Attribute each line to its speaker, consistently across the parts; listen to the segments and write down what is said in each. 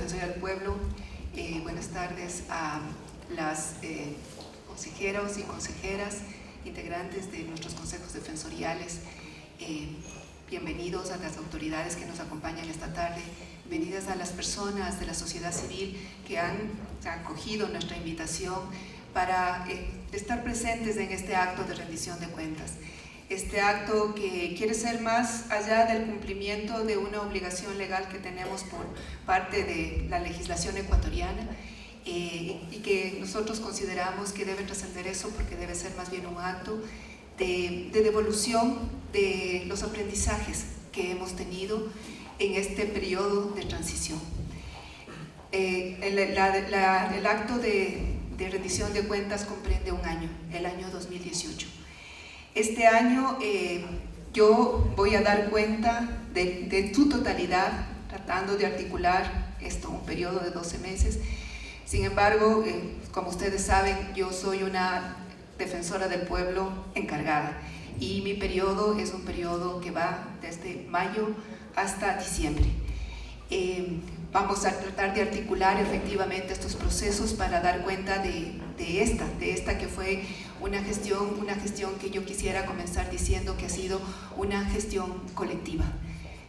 Speaker 1: Defensoría del Pueblo, buenas tardes a las consejeros y consejeras, integrantes de nuestros consejos defensoriales. Bienvenidos a las autoridades que nos acompañan esta tarde, bienvenidas a las personas de la sociedad civil que han acogido nuestra invitación para estar presentes en este acto de rendición de cuentas. Este acto que quiere ser más allá del cumplimiento de una obligación legal que tenemos por parte de la legislación ecuatoriana y que nosotros consideramos que debe trascender eso porque debe ser más bien un acto de devolución de los aprendizajes que hemos tenido en este periodo de transición. El acto de rendición de cuentas comprende un año, el año 2018. Este año yo voy a dar cuenta de su totalidad, tratando de articular esto, un periodo de 12 meses. Sin embargo, como ustedes saben, yo soy una defensora del pueblo encargada y mi periodo es un periodo que va desde mayo hasta diciembre. Vamos a tratar de articular efectivamente estos procesos para dar cuenta de esta que fue una gestión que yo quisiera comenzar diciendo que ha sido una gestión colectiva.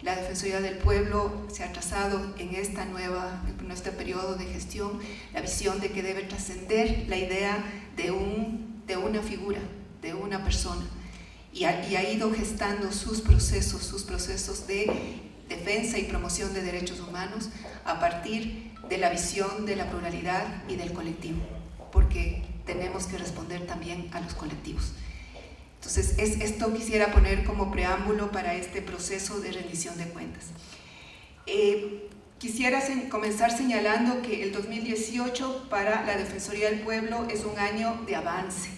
Speaker 1: La Defensoría del Pueblo se ha trazado en este periodo de gestión la visión de que debe trascender la idea de una figura, de una persona, y ha ido gestando sus procesos de defensa y promoción de derechos humanos a partir de la visión de la pluralidad y del colectivo, porque tenemos que responder también a los colectivos. Entonces, esto quisiera poner como preámbulo para este proceso de rendición de cuentas. Quisiera comenzar señalando que el 2018 para la Defensoría del Pueblo es un año de avance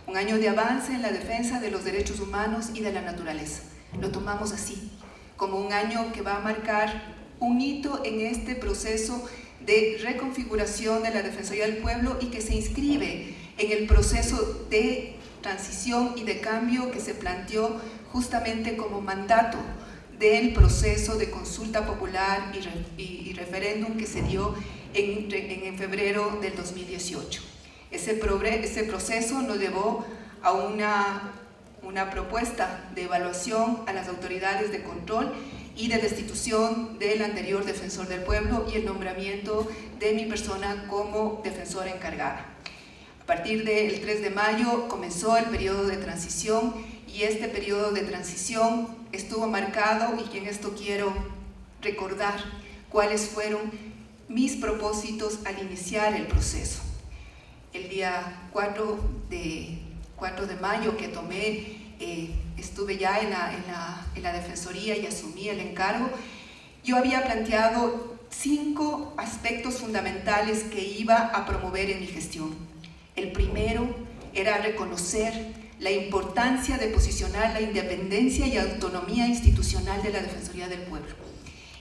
Speaker 1: en la defensa de los derechos humanos y de la naturaleza. Lo tomamos así, como un año que va a marcar un hito en este proceso de reconfiguración de la Defensoría del Pueblo y que se inscribe en el proceso de transición y de cambio que se planteó justamente como mandato del proceso de consulta popular y referéndum que se dio en febrero del 2018. Ese proceso nos llevó a una propuesta de evaluación a las autoridades de control y de destitución del anterior defensor del pueblo y el nombramiento de mi persona como defensora encargada. A partir del 3 de mayo comenzó el periodo de transición y este periodo de transición estuvo marcado, y en esto quiero recordar cuáles fueron mis propósitos al iniciar el proceso. El día 4 de mayo que estuve ya en la Defensoría y asumí el encargo, yo había planteado 5 aspectos fundamentales que iba a promover en mi gestión. El primero era reconocer la importancia de posicionar la independencia y autonomía institucional de la Defensoría del Pueblo.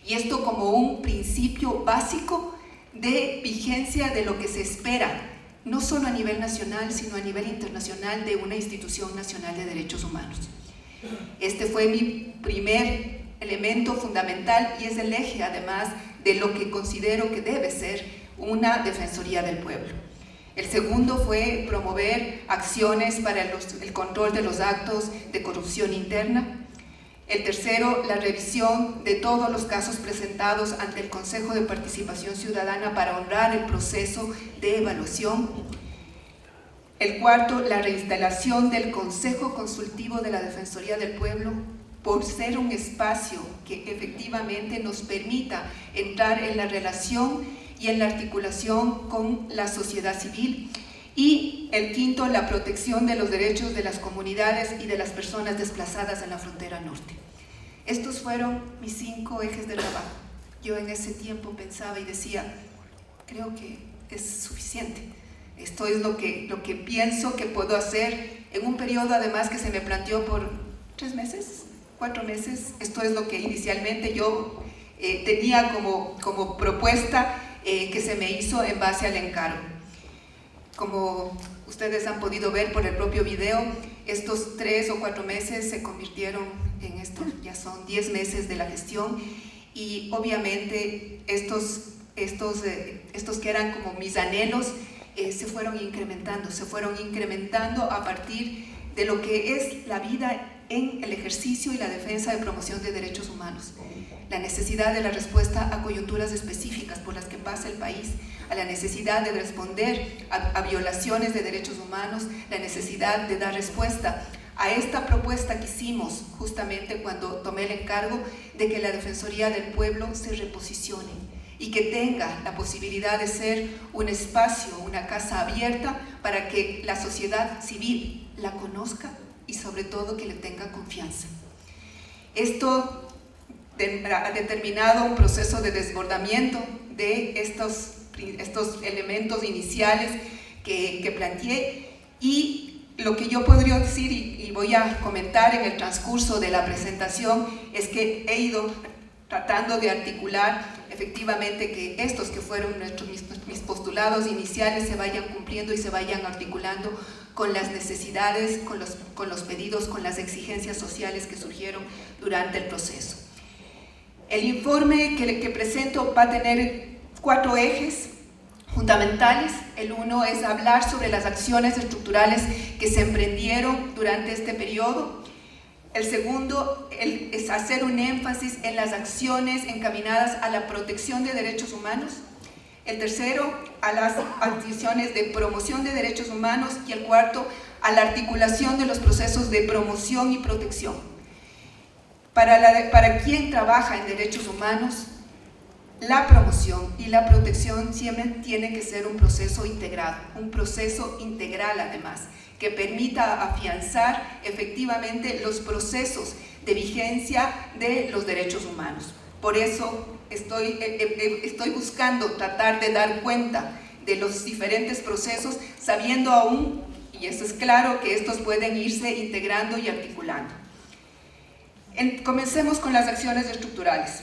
Speaker 1: Y esto como un principio básico de vigencia de lo que se espera, no solo a nivel nacional, sino a nivel internacional de una institución nacional de derechos humanos. Este fue mi primer elemento fundamental y es el eje, además, de lo que considero que debe ser una Defensoría del Pueblo. El segundo fue promover acciones para el control de los actos de corrupción interna. El tercero, la revisión de todos los casos presentados ante el Consejo de Participación Ciudadana para honrar el proceso de evaluación. El cuarto, la reinstalación del Consejo Consultivo de la Defensoría del Pueblo por ser un espacio que efectivamente nos permita entrar en la relación y en la articulación con la sociedad civil. Y el quinto, la protección de los derechos de las comunidades y de las personas desplazadas en la frontera norte. Estos fueron mis 5 ejes de trabajo. Yo en ese tiempo pensaba y decía, creo que es suficiente. Esto es lo que pienso que puedo hacer en un periodo además que se me planteó por 3 meses, 4 meses. Esto es lo que inicialmente yo tenía como propuesta que se me hizo en base al encargo. Como ustedes han podido ver por el propio video, estos 3 o 4 meses se convirtieron en esto, ya son 10 meses de la gestión y obviamente estos estos que eran como mis anhelos, se fueron incrementando a partir de lo que es la vida en el ejercicio y la defensa de promoción de derechos humanos. La necesidad de la respuesta a coyunturas específicas por las que pasa el país, a la necesidad de responder a violaciones de derechos humanos, la necesidad de dar respuesta a esta propuesta que hicimos justamente cuando tomé el encargo de que la Defensoría del Pueblo se reposicione y que tenga la posibilidad de ser un espacio, una casa abierta para que la sociedad civil la conozca y sobre todo que le tenga confianza. Esto ha determinado un proceso de desbordamiento de estos elementos iniciales que planteé, y lo que yo podría decir y voy a comentar en el transcurso de la presentación es que he ido tratando de articular efectivamente que estos que fueron mis postulados iniciales se vayan cumpliendo y se vayan articulando con las necesidades, con los pedidos, con las exigencias sociales que surgieron durante el proceso. El informe que presento va a tener 4 ejes fundamentales. El uno es hablar sobre las acciones estructurales que se emprendieron durante este periodo. El segundo es hacer un énfasis en las acciones encaminadas a la protección de derechos humanos. El tercero, a las acciones de promoción de derechos humanos. Y el cuarto, a la articulación de los procesos de promoción y protección. Para quien trabaja en derechos humanos, la promoción y la protección siempre tiene que ser un proceso integrado, un proceso integral además, que permita afianzar efectivamente los procesos de vigencia de los derechos humanos. Por eso estoy buscando tratar de dar cuenta de los diferentes procesos, sabiendo aún, y eso es claro, que estos pueden irse integrando y articulando. Comencemos con las acciones estructurales.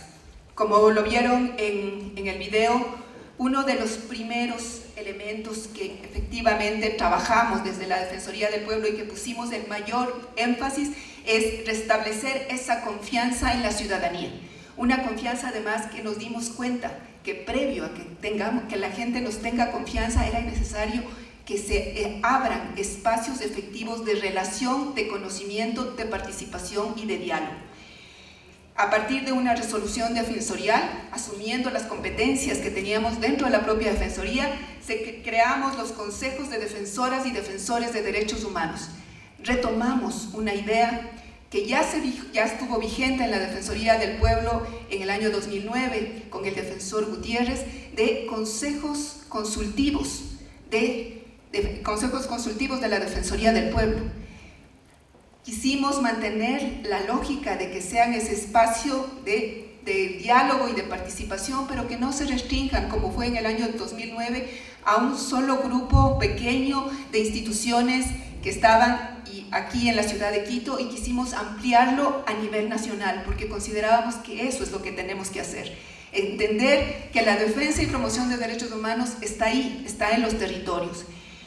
Speaker 1: Como lo vieron en el video, uno de los primeros elementos que efectivamente trabajamos desde la Defensoría del Pueblo y que pusimos el mayor énfasis es restablecer esa confianza en la ciudadanía. Una confianza además que nos dimos cuenta que previo a que la gente nos tenga confianza era necesario que se abran espacios efectivos de relación, de conocimiento, de participación y de diálogo. A partir de una resolución defensorial, asumiendo las competencias que teníamos dentro de la propia Defensoría, creamos los consejos de defensoras y defensores de derechos humanos. Retomamos una idea que ya estuvo vigente en la Defensoría del Pueblo en el año 2009 con el defensor Gutiérrez, de consejos consultivos de la Defensoría del Pueblo. Quisimos mantener la lógica de que sean ese espacio de diálogo y de participación, pero que no se restrinjan, como fue en el año 2009, a un solo grupo pequeño de instituciones que estaban aquí en la ciudad de Quito, y quisimos ampliarlo a nivel nacional, porque considerábamos que eso es lo que tenemos que hacer. Entender que la defensa y promoción de derechos humanos está ahí, está en los territorios.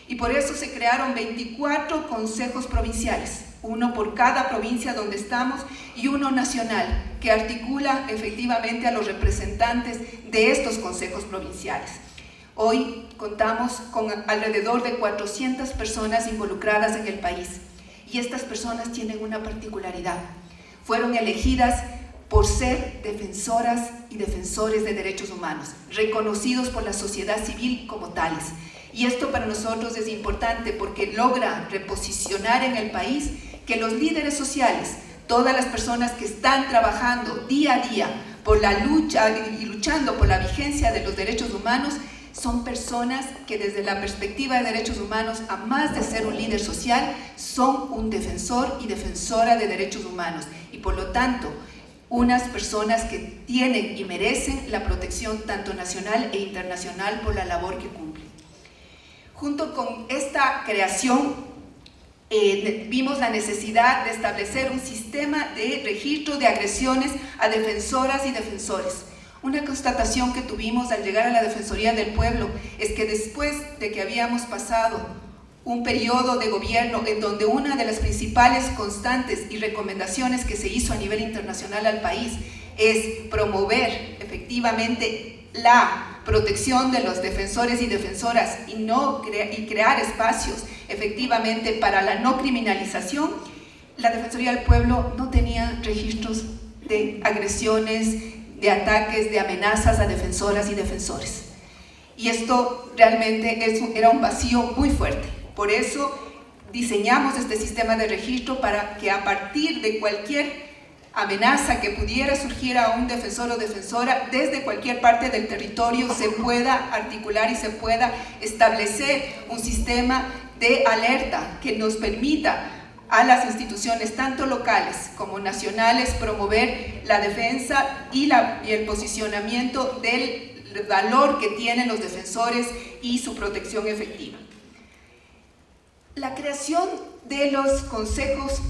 Speaker 1: Y por eso se crearon 24 consejos provinciales, uno por cada provincia donde estamos y uno nacional, que articula efectivamente a los representantes de estos consejos provinciales. Hoy contamos con alrededor de 400 personas involucradas en el país, y estas personas tienen una particularidad. Fueron elegidas por ser defensoras y defensores de derechos humanos, reconocidos por la sociedad civil como tales. Y esto para nosotros es importante porque logra reposicionar en el país que los líderes sociales, todas las personas que están trabajando día a día por la lucha y luchando por la vigencia de los derechos humanos, son personas que desde la perspectiva de derechos humanos, a más de ser un líder social, son un defensor y defensora de derechos humanos, y por lo tanto unas personas que tienen y merecen la protección tanto nacional e internacional por la labor que cumplen. Junto con esta creación vimos la necesidad de establecer un sistema de registro de agresiones a defensoras y defensores. Una constatación que tuvimos al llegar a la Defensoría del Pueblo es que después de que habíamos pasado un periodo de gobierno en donde una de las principales constantes y recomendaciones que se hizo a nivel internacional al país es promover efectivamente la protección de los defensores y defensoras y crear espacios efectivamente para la no criminalización, la Defensoría del Pueblo no tenía registros de agresiones, de ataques, de amenazas a defensoras y defensores. Y esto realmente era un vacío muy fuerte. Por eso diseñamos este sistema de registro para que a partir de cualquier amenaza que pudiera surgir a un defensor o defensora desde cualquier parte del territorio se pueda articular y se pueda establecer un sistema de alerta que nos permita a las instituciones tanto locales como nacionales promover la defensa y el posicionamiento del valor que tienen los defensores y su protección efectiva. La creación de los consejos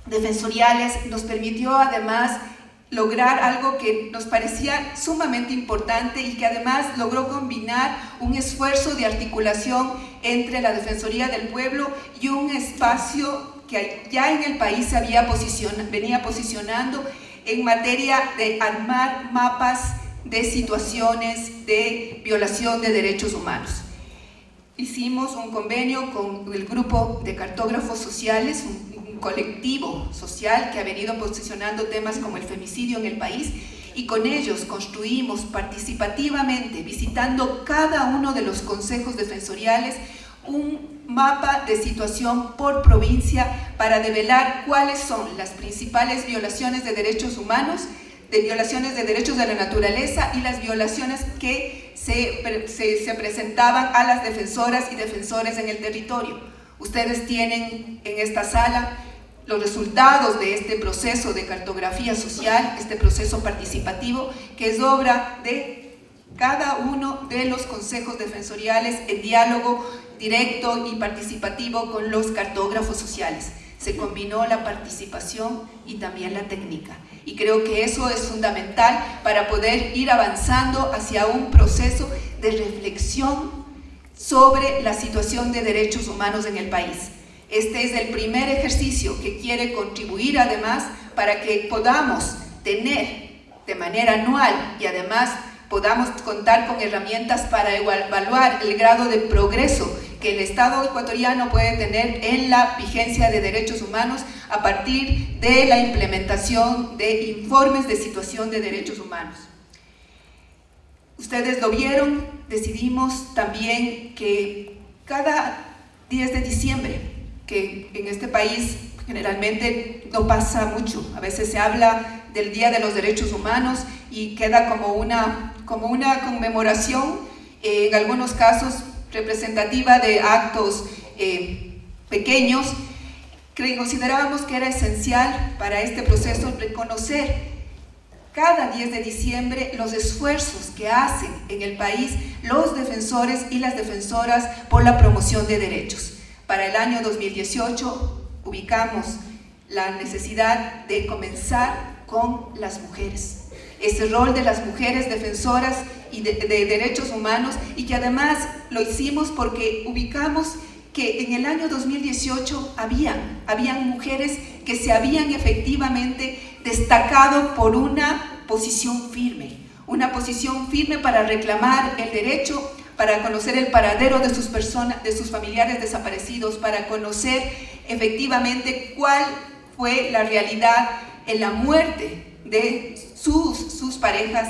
Speaker 1: defensoriales nos permitió además lograr algo que nos parecía sumamente importante y que además logró combinar un esfuerzo de articulación entre la Defensoría del Pueblo y un espacio que ya en el país se venía posicionando en materia de armar mapas de situaciones de violación de derechos humanos. Hicimos un convenio con el grupo de cartógrafos sociales, un colectivo social que ha venido posicionando temas como el femicidio en el país, y con ellos construimos participativamente, visitando cada uno de los consejos defensoriales, un mapa de situación por provincia para develar cuáles son las principales violaciones de derechos humanos, de violaciones de derechos de la naturaleza y las violaciones que se presentaban a las defensoras y defensores en el territorio. Ustedes tienen en esta sala los resultados de este proceso de cartografía social, este proceso participativo, que es obra de cada uno de los consejos defensoriales en diálogo directo y participativo con los cartógrafos sociales. Se combinó la participación y también la técnica. Y creo que eso es fundamental para poder ir avanzando hacia un proceso de reflexión sobre la situación de derechos humanos en el país. Este es el primer ejercicio que quiere contribuir además para que podamos tener de manera anual y además podamos contar con herramientas para evaluar el grado de progreso que el Estado ecuatoriano puede tener en la vigencia de derechos humanos a partir de la implementación de informes de situación de derechos humanos. Ustedes lo vieron, decidimos también que cada 10 de diciembre, que en este país generalmente no pasa mucho, a veces se habla del Día de los Derechos Humanos y queda como una conmemoración, en algunos casos representativa de actos pequeños. Considerábamos que era esencial para este proceso reconocer cada 10 de diciembre los esfuerzos que hacen en el país los defensores y las defensoras por la promoción de derechos. Para el año 2018 ubicamos la necesidad de comenzar con las mujeres, ese rol de las mujeres defensoras y de derechos humanos, y que además lo hicimos porque ubicamos que en el año 2018 habían mujeres que se habían efectivamente destacado por una posición firme para reclamar el derecho, para conocer el paradero de sus familiares desaparecidos, para conocer efectivamente cuál fue la realidad en la muerte de sus parejas.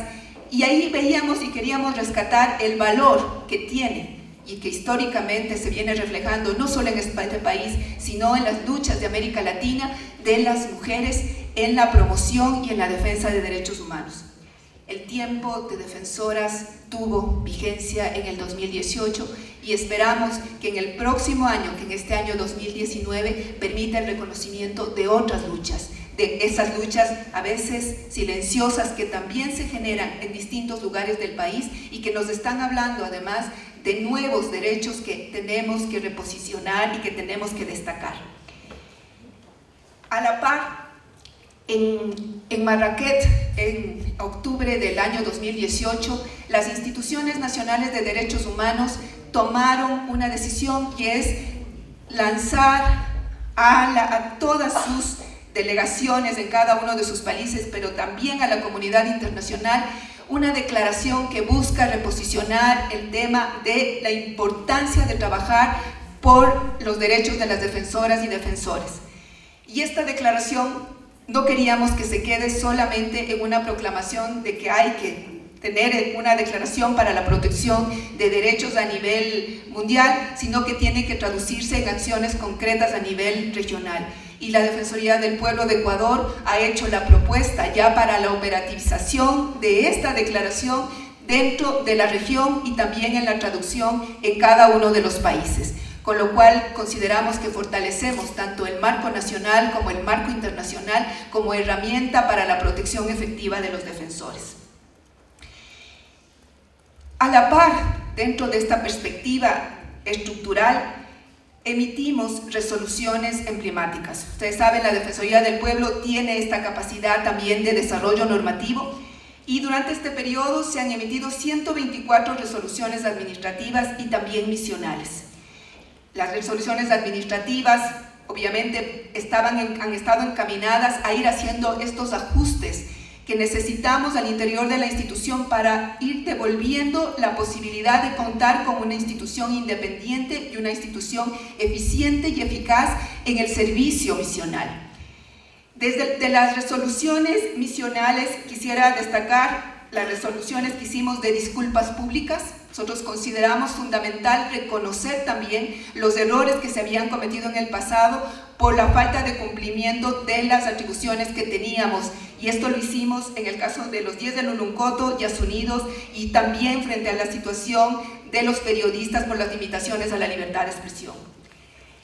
Speaker 1: Y ahí veíamos y queríamos rescatar el valor que tiene y que históricamente se viene reflejando no solo en este país, sino en las luchas de América Latina de las mujeres en la promoción y en la defensa de derechos humanos. El tiempo de defensoras tuvo vigencia en el 2018 y esperamos que en el próximo año, que en este año 2019, permita el reconocimiento de otras luchas, de esas luchas a veces silenciosas que también se generan en distintos lugares del país y que nos están hablando además de nuevos derechos que tenemos que reposicionar y que tenemos que destacar. A la par, en Marrakech, en octubre del año 2018, las instituciones nacionales de derechos humanos tomaron una decisión que es lanzar a todas sus delegaciones en cada uno de sus países, pero también a la comunidad internacional, una declaración que busca reposicionar el tema de la importancia de trabajar por los derechos de las defensoras y defensores. Y esta declaración no queríamos que se quede solamente en una proclamación de que hay que tener una declaración para la protección de derechos a nivel mundial, sino que tiene que traducirse en acciones concretas a nivel regional. Y la Defensoría del Pueblo de Ecuador ha hecho la propuesta ya para la operativización de esta declaración dentro de la región y también en la traducción en cada uno de los países. Con lo cual consideramos que fortalecemos tanto el marco nacional como el marco internacional como herramienta para la protección efectiva de los defensores. A la par, dentro de esta perspectiva estructural, emitimos resoluciones emblemáticas. Ustedes saben, la Defensoría del Pueblo tiene esta capacidad también de desarrollo normativo y durante este periodo se han emitido 124 resoluciones administrativas y también misionales. Las resoluciones administrativas obviamente han estado encaminadas a ir haciendo estos ajustes que necesitamos al interior de la institución para ir devolviendo la posibilidad de contar con una institución independiente y una institución eficiente y eficaz en el servicio misional. Desde las resoluciones misionales quisiera destacar las resoluciones que hicimos de disculpas públicas. Nosotros consideramos fundamental reconocer también los errores que se habían cometido en el pasado por la falta de cumplimiento de las atribuciones que teníamos, y esto lo hicimos en el caso de los 10 de Luluncoto, Yasunidos, y también frente a la situación de los periodistas por las limitaciones a la libertad de expresión.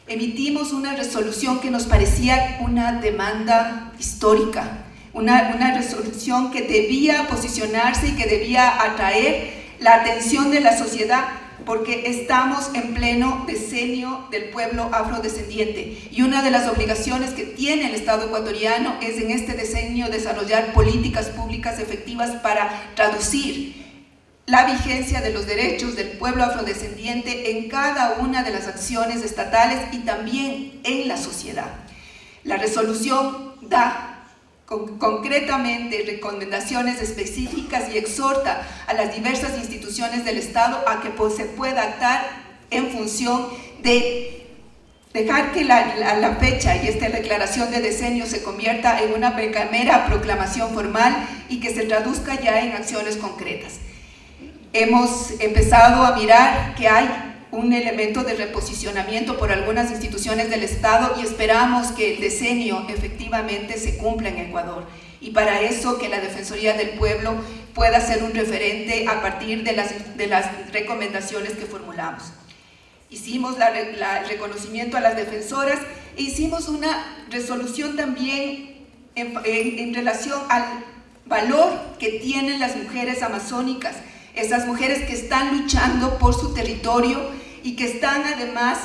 Speaker 1: Emitimos una resolución que nos parecía una demanda histórica, una resolución que debía posicionarse y que debía atraer la atención de la sociedad, porque estamos en pleno decenio del pueblo afrodescendiente y una de las obligaciones que tiene el Estado ecuatoriano es en este decenio desarrollar políticas públicas efectivas para traducir la vigencia de los derechos del pueblo afrodescendiente en cada una de las acciones estatales y también en la sociedad. La resolución da concretamente recomendaciones específicas y exhorta a las diversas instituciones del Estado a que se pueda actuar en función de dejar que la fecha y esta declaración de decenio se convierta en una mera proclamación formal y que se traduzca ya en acciones concretas. Hemos empezado a mirar que hay un elemento de reposicionamiento por algunas instituciones del Estado y esperamos que el decenio efectivamente se cumpla en Ecuador. Y para eso que la Defensoría del Pueblo pueda ser un referente a partir de las recomendaciones que formulamos. Hicimos el reconocimiento a las defensoras e hicimos una resolución también en relación al valor que tienen las mujeres amazónicas, esas mujeres que están luchando por su territorio y que están además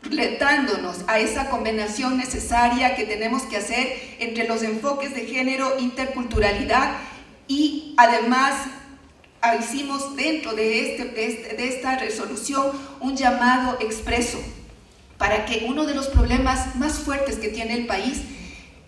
Speaker 1: retándonos a esa combinación necesaria que tenemos que hacer entre los enfoques de género, interculturalidad y además hicimos dentro de esta resolución un llamado expreso para que uno de los problemas más fuertes que tiene el país,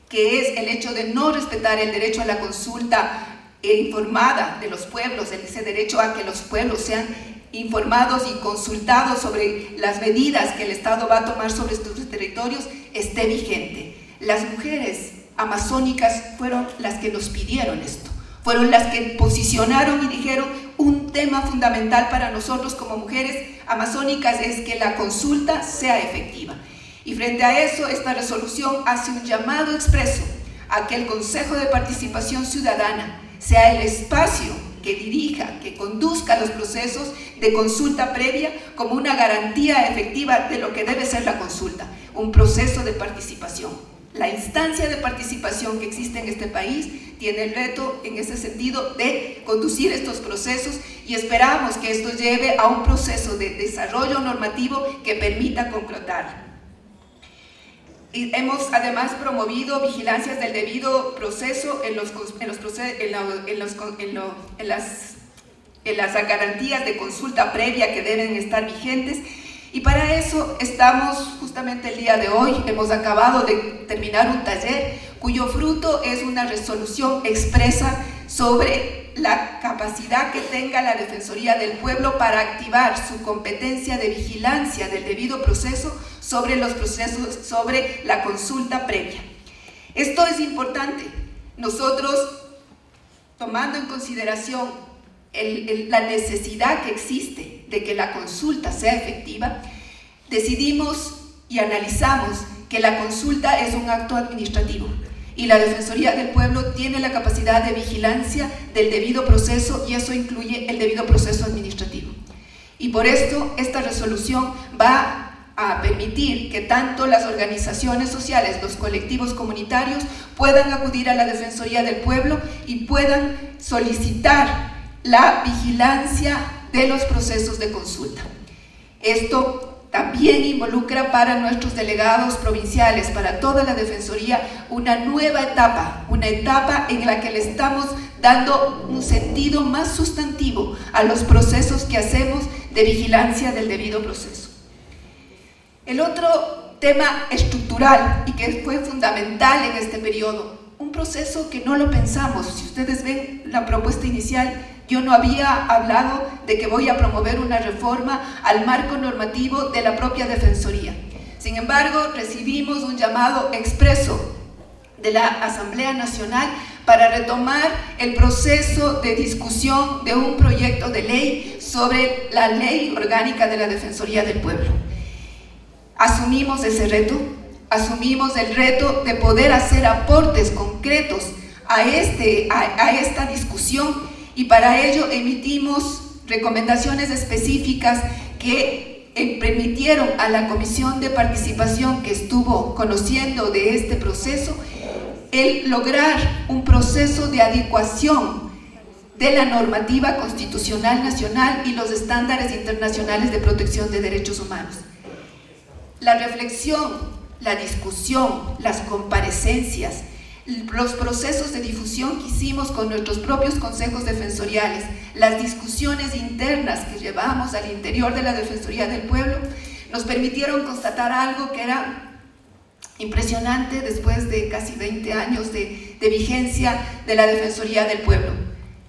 Speaker 1: que es el hecho de no respetar el derecho a la consulta informada de los pueblos, ese derecho a que los pueblos sean informados y consultados sobre las medidas que el Estado va a tomar sobre estos territorios, esté vigente. Las mujeres amazónicas fueron las que nos pidieron esto, fueron las que posicionaron y dijeron un tema fundamental para nosotros como mujeres amazónicas es que la consulta sea efectiva. Y frente a eso, esta resolución hace un llamado expreso a que el Consejo de Participación Ciudadana sea el espacio que dirija, que conduzca los procesos de consulta previa como una garantía efectiva de lo que debe ser la consulta, un proceso de participación. La instancia de participación que existe en este país tiene el reto en ese sentido de conducir estos procesos y esperamos que esto lleve a un proceso de desarrollo normativo que permita concretar. Y hemos además promovido vigilancias del debido proceso en las garantías de consulta previa que deben estar vigentes, y para eso estamos justamente el día de hoy, hemos acabado de terminar un taller cuyo fruto es una resolución expresa sobre la capacidad que tenga la Defensoría del Pueblo para activar su competencia de vigilancia del debido proceso sobre los procesos, sobre la consulta previa. Esto es importante. Nosotros, tomando en consideración la necesidad que existe de que la consulta sea efectiva, decidimos y analizamos que la consulta es un acto administrativo y la Defensoría del Pueblo tiene la capacidad de vigilancia del debido proceso, y eso incluye el debido proceso administrativo. Y por esto esta resolución va a permitir que tanto las organizaciones sociales, los colectivos comunitarios, puedan acudir a la Defensoría del Pueblo y puedan solicitar la vigilancia de los procesos de consulta. Esto también involucra para nuestros delegados provinciales, para toda la Defensoría, una nueva etapa, una etapa en la que le estamos dando un sentido más sustantivo a los procesos que hacemos de vigilancia del debido proceso. El otro tema estructural y que fue fundamental en este periodo, un proceso que no lo pensamos. Si ustedes ven la propuesta inicial, yo no había hablado de que voy a promover una reforma al marco normativo de la propia Defensoría. Sin embargo, recibimos un llamado expreso de la Asamblea Nacional para retomar el proceso de discusión de un proyecto de ley sobre la Ley Orgánica de la Defensoría del Pueblo. Asumimos ese reto, asumimos el reto de poder hacer aportes concretos a esta discusión, y para ello emitimos recomendaciones específicas que permitieron a la Comisión de Participación, que estuvo conociendo de este proceso, el lograr un proceso de adecuación de la normativa constitucional nacional y los estándares internacionales de protección de derechos humanos. La reflexión, la discusión, las comparecencias, los procesos de difusión que hicimos con nuestros propios consejos defensoriales, las discusiones internas que llevamos al interior de la Defensoría del Pueblo, nos permitieron constatar algo que era impresionante después de casi 20 años de vigencia de la Defensoría del Pueblo,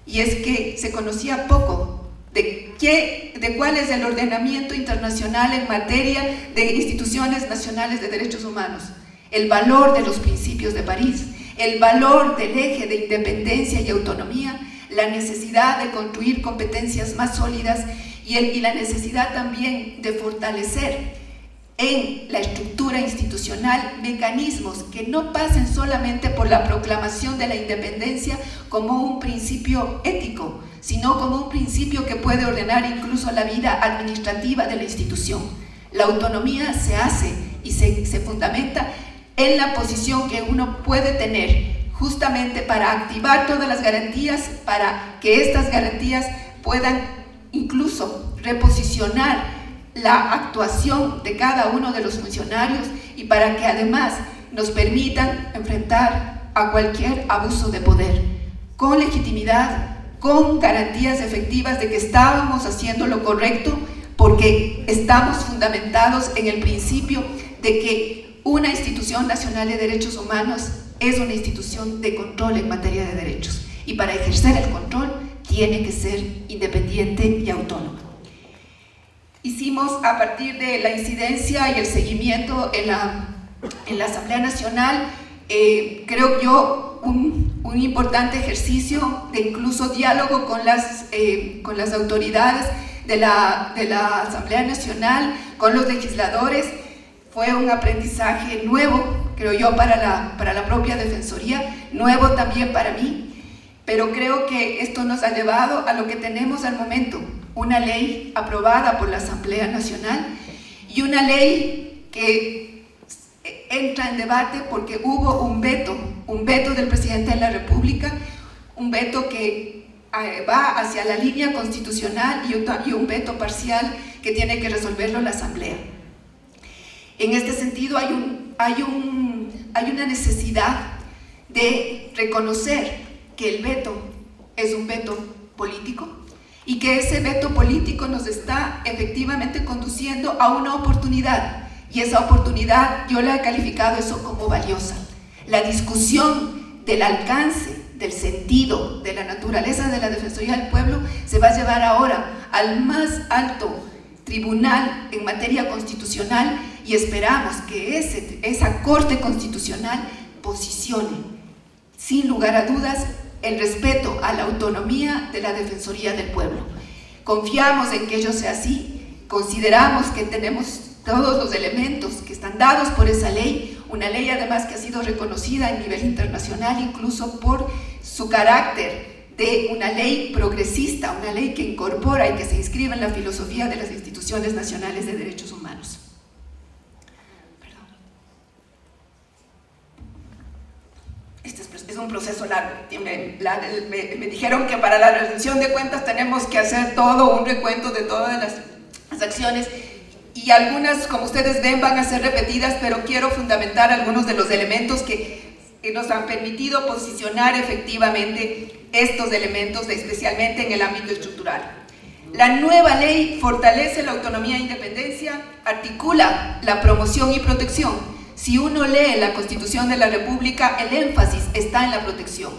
Speaker 1: y es que se conocía poco de cuál es el ordenamiento internacional en materia de instituciones nacionales de derechos humanos, el valor de los principios de París, el valor del eje de independencia y autonomía, la necesidad de construir competencias más sólidas y la necesidad también de fortalecer en la estructura institucional mecanismos que no pasen solamente por la proclamación de la independencia como un principio ético, sino como un principio que puede ordenar incluso la vida administrativa de la institución. La autonomía se hace y se fundamenta en la posición que uno puede tener, justamente para activar todas las garantías, para que estas garantías puedan incluso reposicionar la actuación de cada uno de los funcionarios y para que además nos permitan enfrentar a cualquier abuso de poder con legitimidad, con garantías efectivas de que estábamos haciendo lo correcto, porque estamos fundamentados en el principio de que una institución nacional de derechos humanos es una institución de control en materia de derechos, y para ejercer el control tiene que ser independiente y autónoma. Hicimos, a partir de la incidencia y el seguimiento en la Asamblea Nacional, creo yo, un importante ejercicio de incluso diálogo con las autoridades de la Asamblea Nacional, con los legisladores. Fue un aprendizaje nuevo, creo yo, para la propia Defensoría, nuevo también para mí, pero creo que esto nos ha llevado a lo que tenemos al momento, una ley aprobada por la Asamblea Nacional y una ley que entra en debate porque hubo un veto del presidente de la República, un veto que va hacia la línea constitucional y un veto parcial que tiene que resolverlo la Asamblea. En este sentido hay una necesidad de reconocer que el veto es un veto político y que ese veto político nos está efectivamente conduciendo a una oportunidad, y esa oportunidad yo la he calificado eso como valiosa. La discusión del alcance del sentido, de la naturaleza de la Defensoría del Pueblo, se va a llevar ahora al más alto tribunal en materia constitucional, y esperamos que esa Corte Constitucional posicione, sin lugar a dudas, el respeto a la autonomía de la Defensoría del Pueblo. Confiamos en que ello sea así, consideramos que tenemos todos los elementos que están dados por esa ley, una ley además que ha sido reconocida a nivel internacional, incluso por su carácter de una ley progresista, una ley que incorpora y que se inscribe en la filosofía de las instituciones nacionales de derechos humanos. Este es un proceso largo. Me dijeron que para la rendición de cuentas tenemos que hacer todo un recuento de todas las acciones, y algunas, como ustedes ven, van a ser repetidas, pero quiero fundamentar algunos de los elementos que nos han permitido posicionar efectivamente estos elementos, especialmente en el ámbito estructural. La nueva ley fortalece la autonomía e independencia, articula la promoción y protección. Si uno lee la Constitución de la República, el énfasis está en la protección,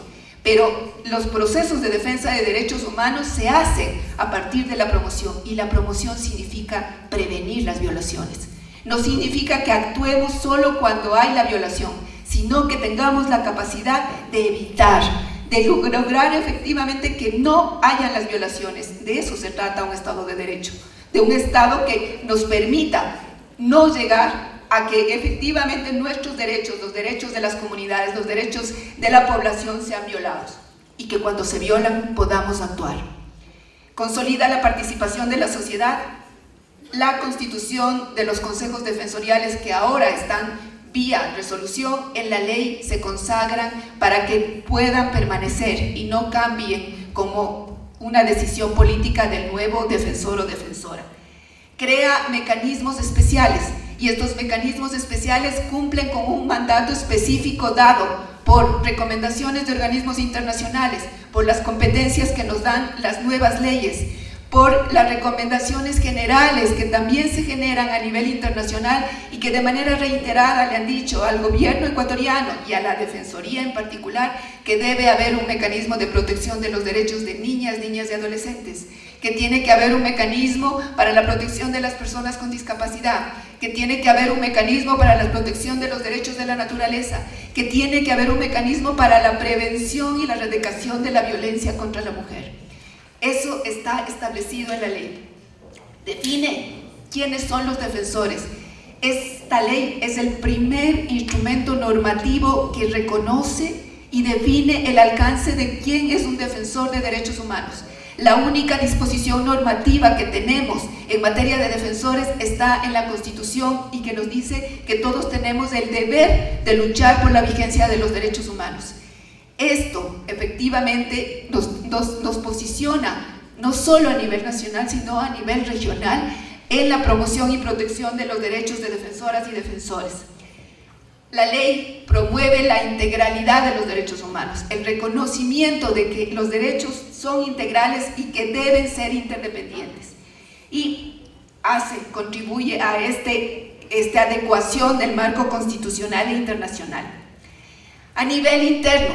Speaker 1: pero los procesos de defensa de derechos humanos se hacen a partir de la promoción, y la promoción significa prevenir las violaciones. No significa que actuemos solo cuando hay la violación, sino que tengamos la capacidad de evitar, de lograr efectivamente que no hayan las violaciones. De eso se trata un Estado de Derecho, de un Estado que nos permita no llegar a que efectivamente nuestros derechos, los derechos de las comunidades, los derechos de la población sean violados, y que cuando se violan podamos actuar. Consolida la participación de la sociedad. La constitución de los consejos defensoriales, que ahora están vía resolución en la ley, se consagran para que puedan permanecer y no cambien como una decisión política del nuevo defensor o defensora. Crea mecanismos especiales, y estos mecanismos especiales cumplen con un mandato específico dado por recomendaciones de organismos internacionales, por las competencias que nos dan las nuevas leyes, por las recomendaciones generales que también se generan a nivel internacional y que de manera reiterada le han dicho al gobierno ecuatoriano y a la Defensoría en particular que debe haber un mecanismo de protección de los derechos de niñas y adolescentes, que tiene que haber un mecanismo para la protección de las personas con discapacidad, que tiene que haber un mecanismo para la protección de los derechos de la naturaleza, que tiene que haber un mecanismo para la prevención y la erradicación de la violencia contra la mujer. Eso está establecido en la ley. Define quiénes son los defensores. Esta ley es el primer instrumento normativo que reconoce y define el alcance de quién es un defensor de derechos humanos. La única disposición normativa que tenemos en materia de defensores está en la Constitución, y que nos dice que todos tenemos el deber de luchar por la vigencia de los derechos humanos. Esto efectivamente nos posiciona no solo a nivel nacional, sino a nivel regional en la promoción y protección de los derechos de defensoras y defensores. La ley promueve la integralidad de los derechos humanos, el reconocimiento de que los derechos son integrales y que deben ser interdependientes, y contribuye a esta adecuación del marco constitucional e internacional. A nivel interno,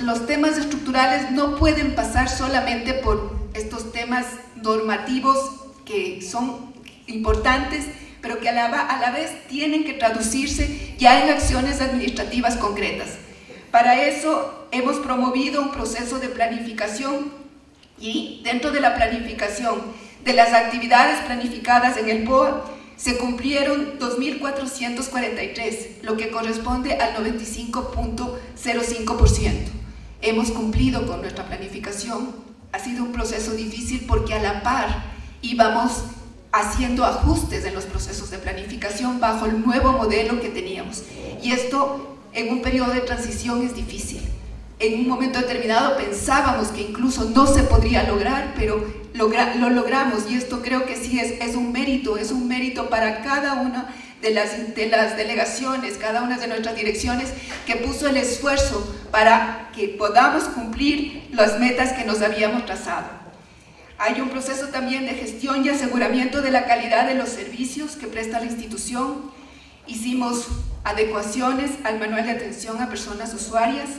Speaker 1: los temas estructurales no pueden pasar solamente por estos temas normativos que son importantes, pero que a la vez tienen que traducirse ya en acciones administrativas concretas. Para eso hemos promovido un proceso de planificación, y dentro de la planificación de las actividades planificadas en el POA se cumplieron 2.443, lo que corresponde al 95.05%. Hemos cumplido con nuestra planificación. Ha sido un proceso difícil porque a la par íbamos haciendo ajustes en los procesos de planificación bajo el nuevo modelo que teníamos. Y esto en un periodo de transición es difícil. En un momento determinado pensábamos que incluso no se podría lograr, pero lo logramos, y esto creo que sí es un mérito para cada una de las delegaciones, cada una de nuestras direcciones, que puso el esfuerzo para que podamos cumplir las metas que nos habíamos trazado. Hay un proceso también de gestión y aseguramiento de la calidad de los servicios que presta la institución. Hicimos adecuaciones al manual de atención a personas usuarias,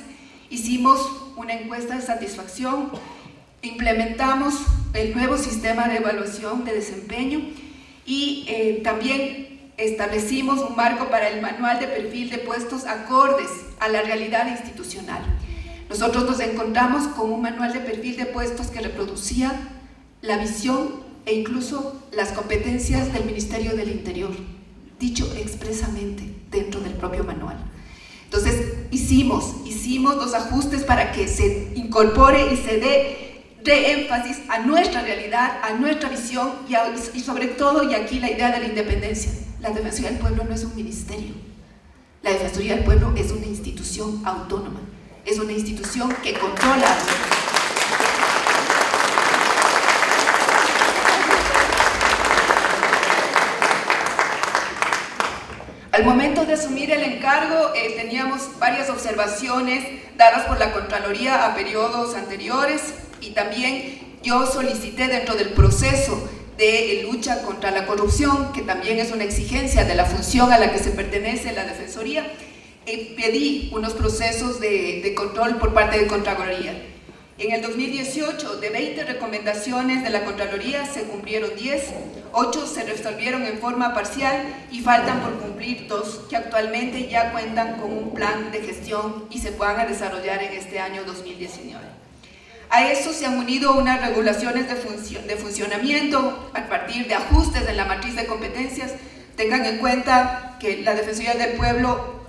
Speaker 1: Hicimos una encuesta de satisfacción, implementamos el nuevo sistema de evaluación de desempeño y también establecimos un marco para el manual de perfil de puestos acordes a la realidad institucional. Nosotros nos encontramos con un manual de perfil de puestos que reproducía la visión e incluso las competencias del Ministerio del Interior, dicho expresamente dentro del propio manual. Entonces hicimos los ajustes para que se incorpore y se dé énfasis a nuestra realidad, a nuestra visión y sobre todo, y aquí la idea de la independencia. La Defensoría del Pueblo no es un ministerio, la Defensoría del Pueblo es una institución autónoma, es una institución que controla. Al momento de asumir el encargo teníamos varias observaciones dadas por la Contraloría a periodos anteriores y también yo solicité dentro del proceso de lucha contra la corrupción, que también es una exigencia de la función a la que se pertenece la Defensoría, pedí unos procesos de control por parte de Contraloría. En el 2018, de 20 recomendaciones de la Contraloría, se cumplieron 10, 8 se resolvieron en forma parcial y faltan por cumplir 2, que actualmente ya cuentan con un plan de gestión y se van a desarrollar en este año 2019. A eso se han unido unas regulaciones de funcionamiento a partir de ajustes en la matriz de competencias. Tengan en cuenta que la Defensoría del Pueblo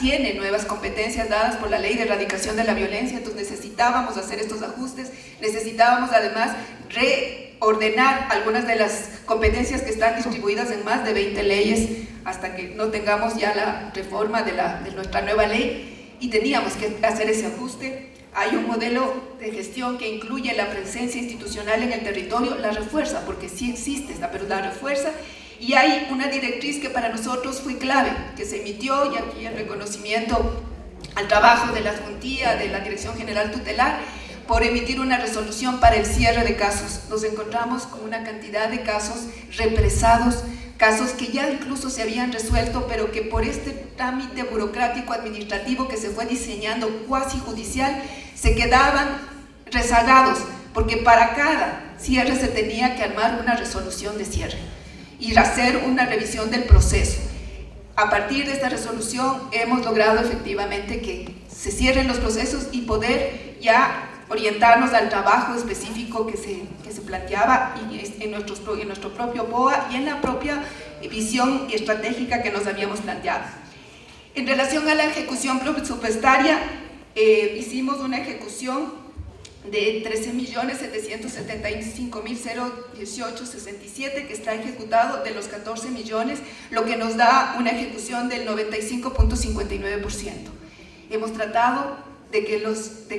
Speaker 1: tiene nuevas competencias dadas por la Ley de Erradicación de la Violencia, entonces necesitábamos hacer estos ajustes, necesitábamos además reordenar algunas de las competencias que están distribuidas en más de 20 leyes hasta que no tengamos ya la reforma de nuestra nueva ley, y teníamos que hacer ese ajuste. Hay un modelo de gestión que incluye la presencia institucional en el territorio, la refuerza, porque sí existe esta, pero la refuerza. Y hay una directriz que para nosotros fue clave, que se emitió, y aquí el reconocimiento al trabajo de la Juntía, de la Dirección General Tutelar, por emitir una resolución para el cierre de casos. Nos encontramos con una cantidad de casos represados, casos que ya incluso se habían resuelto, pero que por este trámite burocrático administrativo que se fue diseñando cuasi judicial, se quedaban rezagados, porque para cada cierre se tenía que armar una resolución de cierre y hacer una revisión del proceso. A partir de esta resolución hemos logrado efectivamente que se cierren los procesos y poder ya orientarnos al trabajo específico que se planteaba en nuestro propio BOA y en la propia visión estratégica que nos habíamos planteado. En relación a la ejecución presupuestaria, hicimos una ejecución de 13.775.018.67 que está ejecutado de los 14 millones, lo que nos da una ejecución del 95.59%. Hemos tratado de que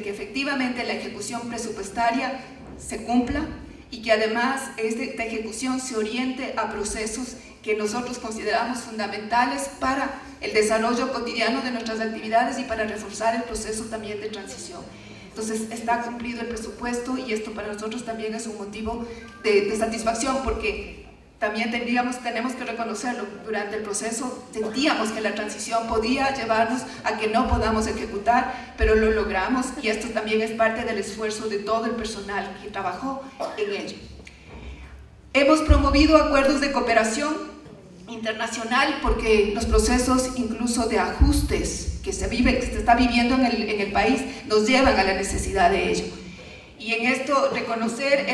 Speaker 1: efectivamente la ejecución presupuestaria se cumpla y que además esta ejecución se oriente a procesos que nosotros consideramos fundamentales para el desarrollo cotidiano de nuestras actividades y para reforzar el proceso también de transición. Entonces está cumplido el presupuesto y esto para nosotros también es un motivo de satisfacción, porque también tenemos que reconocerlo, durante el proceso sentíamos que la transición podía llevarnos a que no podamos ejecutar, pero lo logramos y esto también es parte del esfuerzo de todo el personal que trabajó en ello. Hemos promovido acuerdos de cooperación internacional porque los procesos incluso de ajustes que se está viviendo en el país nos llevan a la necesidad de ello. Y en esto reconocer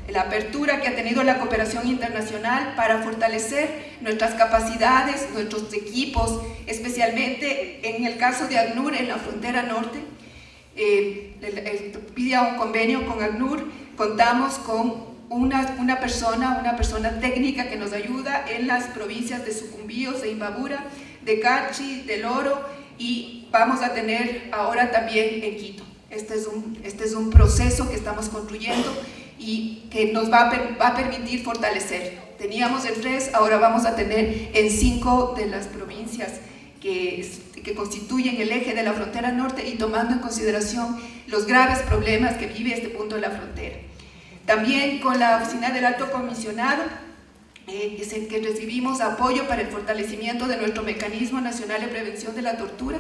Speaker 1: la apertura que ha tenido la cooperación internacional para fortalecer nuestras capacidades, nuestros equipos, especialmente en el caso de ACNUR en la frontera norte. Pide un convenio con ACNUR, contamos con una persona técnica que nos ayuda en las provincias de Sucumbíos, de Imbabura, de Carchi, del Oro, y vamos a tener ahora también en Quito. Este es un proceso que estamos construyendo y que nos va a permitir fortalecer. Teníamos en 3, ahora vamos a tener en 5 de las provincias que constituyen el eje de la frontera norte y tomando en consideración los graves problemas que vive este punto de la frontera. También con la Oficina del Alto Comisionado, que recibimos apoyo para el fortalecimiento de nuestro Mecanismo Nacional de Prevención de la Tortura,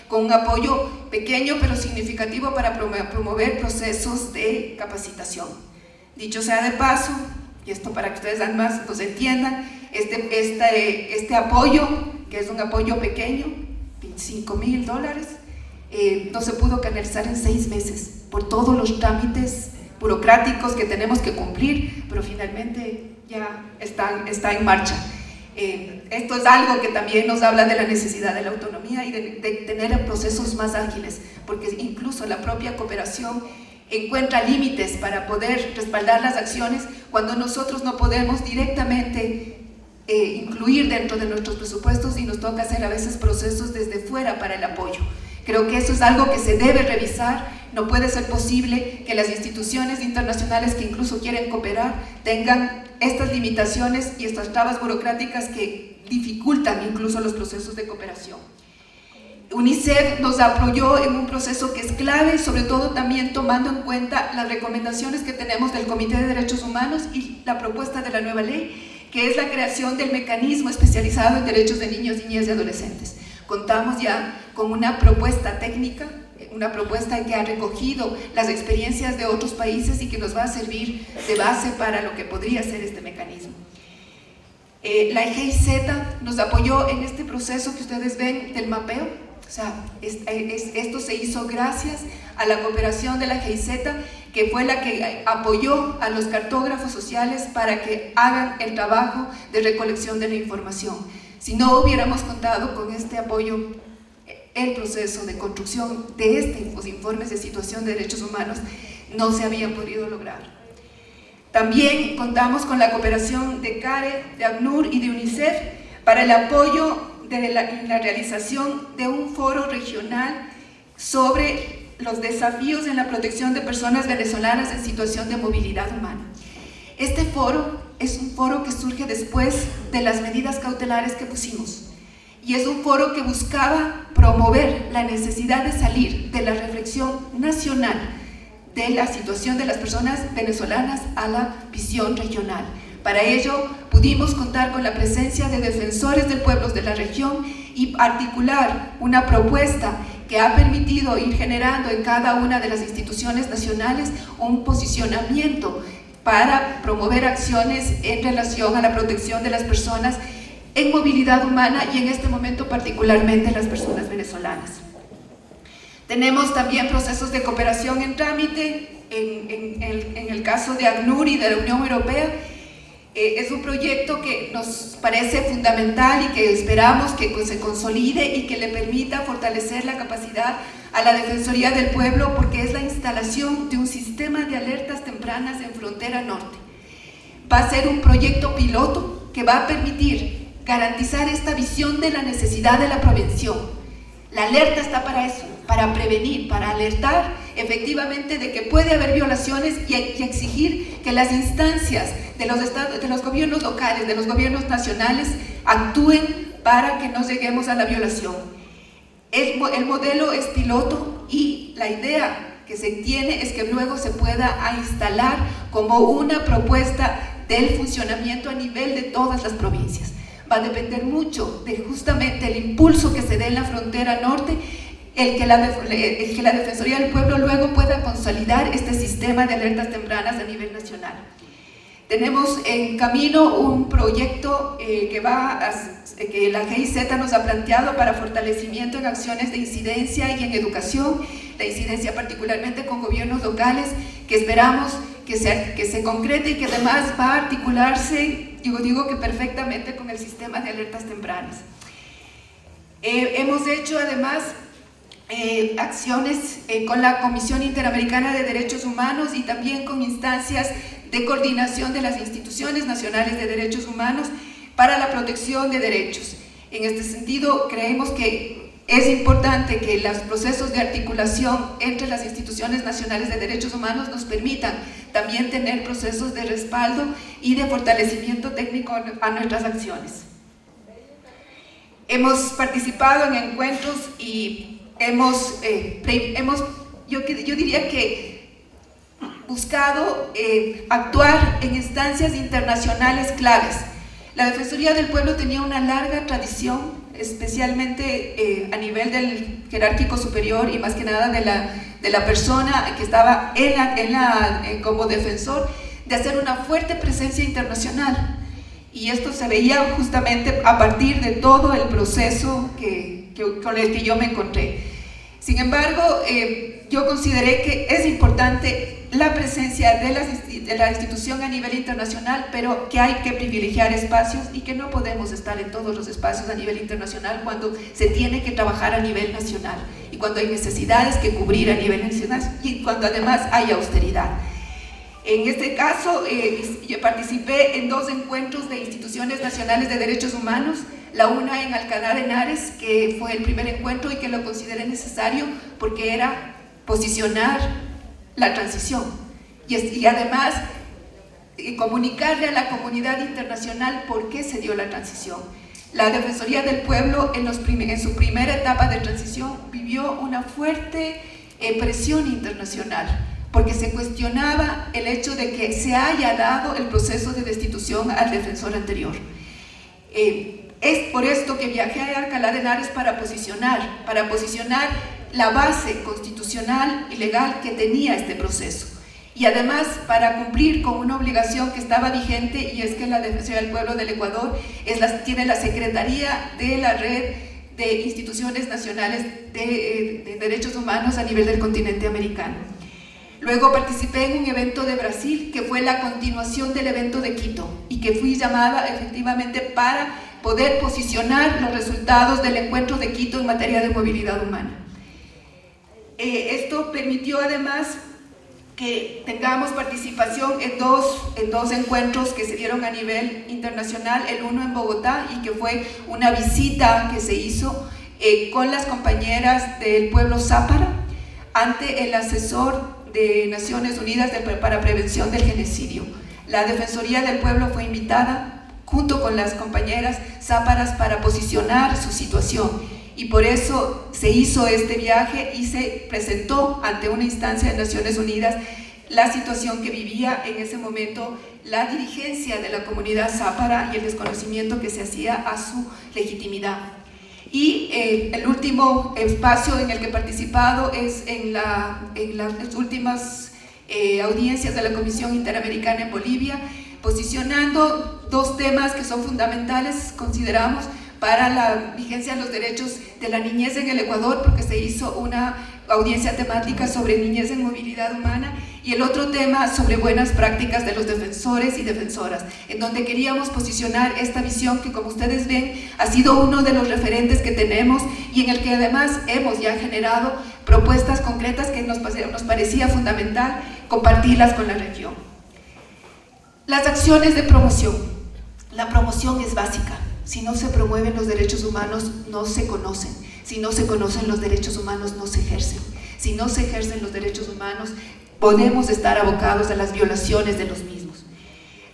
Speaker 1: con un apoyo pequeño pero significativo para promover procesos de capacitación. Dicho sea de paso, y esto para que ustedes además nos entiendan, este apoyo, que es un apoyo pequeño, $25,000, no se pudo canalizar en 6 meses por todos los trámites burocráticos que tenemos que cumplir, pero finalmente ya está en marcha. Esto es algo que también nos habla de la necesidad de la autonomía y de tener procesos más ágiles, porque incluso la propia cooperación encuentra límites para poder respaldar las acciones cuando nosotros no podemos directamente incluir dentro de nuestros presupuestos y nos toca hacer a veces procesos desde fuera para el apoyo. Creo que eso es algo que se debe revisar. No puede ser posible que las instituciones internacionales que incluso quieren cooperar tengan estas limitaciones y estas trabas burocráticas que dificultan incluso los procesos de cooperación. UNICEF nos apoyó en un proceso que es clave, sobre todo también tomando en cuenta las recomendaciones que tenemos del Comité de Derechos Humanos y la propuesta de la nueva ley, que es la creación del mecanismo especializado en derechos de niños, niñas y adolescentes. Contamos ya con una propuesta técnica, una propuesta que ha recogido las experiencias de otros países y que nos va a servir de base para lo que podría ser este mecanismo. La GIZ nos apoyó en este proceso que ustedes ven del mapeo. O sea, esto se hizo gracias a la cooperación de la GIZ, que fue la que apoyó a los cartógrafos sociales para que hagan el trabajo de recolección de la información. Si no hubiéramos contado con este apoyo, el proceso de construcción de estos informes de situación de derechos humanos no se había podido lograr. También contamos con la cooperación de CARE, de ACNUR y de UNICEF para el apoyo en la realización de un foro regional sobre los desafíos en la protección de personas venezolanas en situación de movilidad humana. Este foro es un foro que surge después de las medidas cautelares que pusimos y es un foro que buscaba promover la necesidad de salir de la reflexión nacional de la situación de las personas venezolanas a la visión regional. Para ello pudimos contar con la presencia de defensores del pueblo de la región y articular una propuesta que ha permitido ir generando en cada una de las instituciones nacionales un posicionamiento para promover acciones en relación a la protección de las personas en movilidad humana y en este momento particularmente las personas venezolanas. Tenemos también procesos de cooperación en trámite, en el caso de ACNUR y de la Unión Europea. Es un proyecto que nos parece fundamental y que esperamos que se consolide y que le permita fortalecer la capacidad a la Defensoría del Pueblo, porque es la instalación de un sistema de alertas tempranas en frontera norte. Va a ser un proyecto piloto que va a permitir garantizar esta visión de la necesidad de la prevención. La alerta está para eso, para prevenir, para alertar efectivamente de que puede haber violaciones y exigir que las instancias de los gobiernos locales, de los gobiernos nacionales, actúen para que no lleguemos a la violación. El modelo es piloto y la idea que se tiene es que luego se pueda instalar como una propuesta del funcionamiento a nivel de todas las provincias. Va a depender mucho de justamente el impulso que se dé en la frontera norte, el que la Defensoría del Pueblo luego pueda consolidar este sistema de alertas tempranas a nivel nacional. Tenemos en camino un proyecto que la GIZ nos ha planteado para fortalecimiento en acciones de incidencia y en educación, la incidencia particularmente con gobiernos locales, que esperamos que se concrete y que además va a articularse, digo que perfectamente con el sistema de alertas tempranas. Hemos hecho además acciones con la Comisión Interamericana de Derechos Humanos y también con instancias de coordinación de las instituciones nacionales de derechos humanos para la protección de derechos. En este sentido, creemos que es importante que los procesos de articulación entre las instituciones nacionales de derechos humanos nos permitan también tener procesos de respaldo y de fortalecimiento técnico a nuestras acciones. Hemos participado en encuentros y yo diría que buscado actuar en instancias internacionales claves. La Defensoría del Pueblo tenía una larga tradición, especialmente a nivel del jerárquico superior y más que nada de la persona que estaba como defensor, de hacer una fuerte presencia internacional. Y esto se veía justamente a partir de todo el proceso con el que yo me encontré. Sin embargo, yo consideré que es importante la presencia de la institución a nivel internacional, pero que hay que privilegiar espacios y que no podemos estar en todos los espacios a nivel internacional cuando se tiene que trabajar a nivel nacional y cuando hay necesidades que cubrir a nivel nacional y cuando además hay austeridad. En este caso, yo participé en 2 encuentros de instituciones nacionales de derechos humanos, la una en Alcalá de Henares, que fue el primer encuentro y que lo consideré necesario porque era posicionar la transición y además comunicarle a la comunidad internacional por qué se dio la transición. La Defensoría del Pueblo en su primera etapa de transición vivió una fuerte presión internacional, porque se cuestionaba el hecho de que se haya dado el proceso de destitución al defensor anterior. Es por esto que viajé a Alcalá de Henares para posicionar la base constitucional y legal que tenía este proceso. Y además para cumplir con una obligación que estaba vigente, y es que la Defensoría del Pueblo del Ecuador tiene la Secretaría de la Red de Instituciones Nacionales de Derechos Humanos a nivel del continente americano. Luego participé en un evento de Brasil que fue la continuación del evento de Quito y que fui llamada efectivamente para poder posicionar los resultados del encuentro de Quito en materia de movilidad humana. Esto permitió además que tengamos participación en dos encuentros que se dieron a nivel internacional, el uno en Bogotá, y que fue una visita que se hizo con las compañeras del pueblo Zápara ante el asesor de Naciones Unidas para Prevención del Genocidio. La Defensoría del Pueblo fue invitada junto con las compañeras záparas para posicionar su situación, y por eso se hizo este viaje y se presentó ante una instancia de Naciones Unidas la situación que vivía en ese momento la dirigencia de la comunidad zápara y el desconocimiento que se hacía a su legitimidad. Y el último espacio en el que he participado es en las últimas audiencias de la Comisión Interamericana en Bolivia, posicionando 2 temas que son fundamentales, consideramos, para la vigencia de los derechos de la niñez en el Ecuador, porque se hizo una audiencia temática sobre niñez en movilidad humana, y el otro tema sobre buenas prácticas de los defensores y defensoras, en donde queríamos posicionar esta visión que, como ustedes ven, ha sido uno de los referentes que tenemos y en el que además hemos ya generado propuestas concretas que nos parecía fundamental compartirlas con la región. Las acciones de promoción. La promoción es básica. Si no se promueven los derechos humanos, no se conocen. Si no se conocen los derechos humanos, no se ejercen. Si no se ejercen los derechos humanos, podemos estar abocados a las violaciones de los mismos.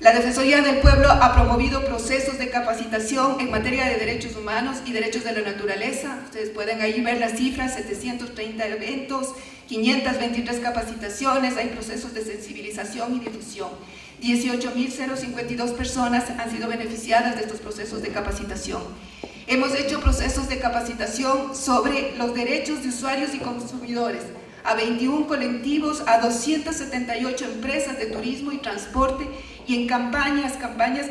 Speaker 1: La Defensoría del Pueblo ha promovido procesos de capacitación en materia de derechos humanos y derechos de la naturaleza. Ustedes pueden ahí ver las cifras: 730 eventos, 523 capacitaciones, hay procesos de sensibilización y difusión. 18.052 personas han sido beneficiadas de estos procesos de capacitación. Hemos hecho procesos de capacitación sobre los derechos de usuarios y consumidores a 21 colectivos, a 278 empresas de turismo y transporte, y en campañas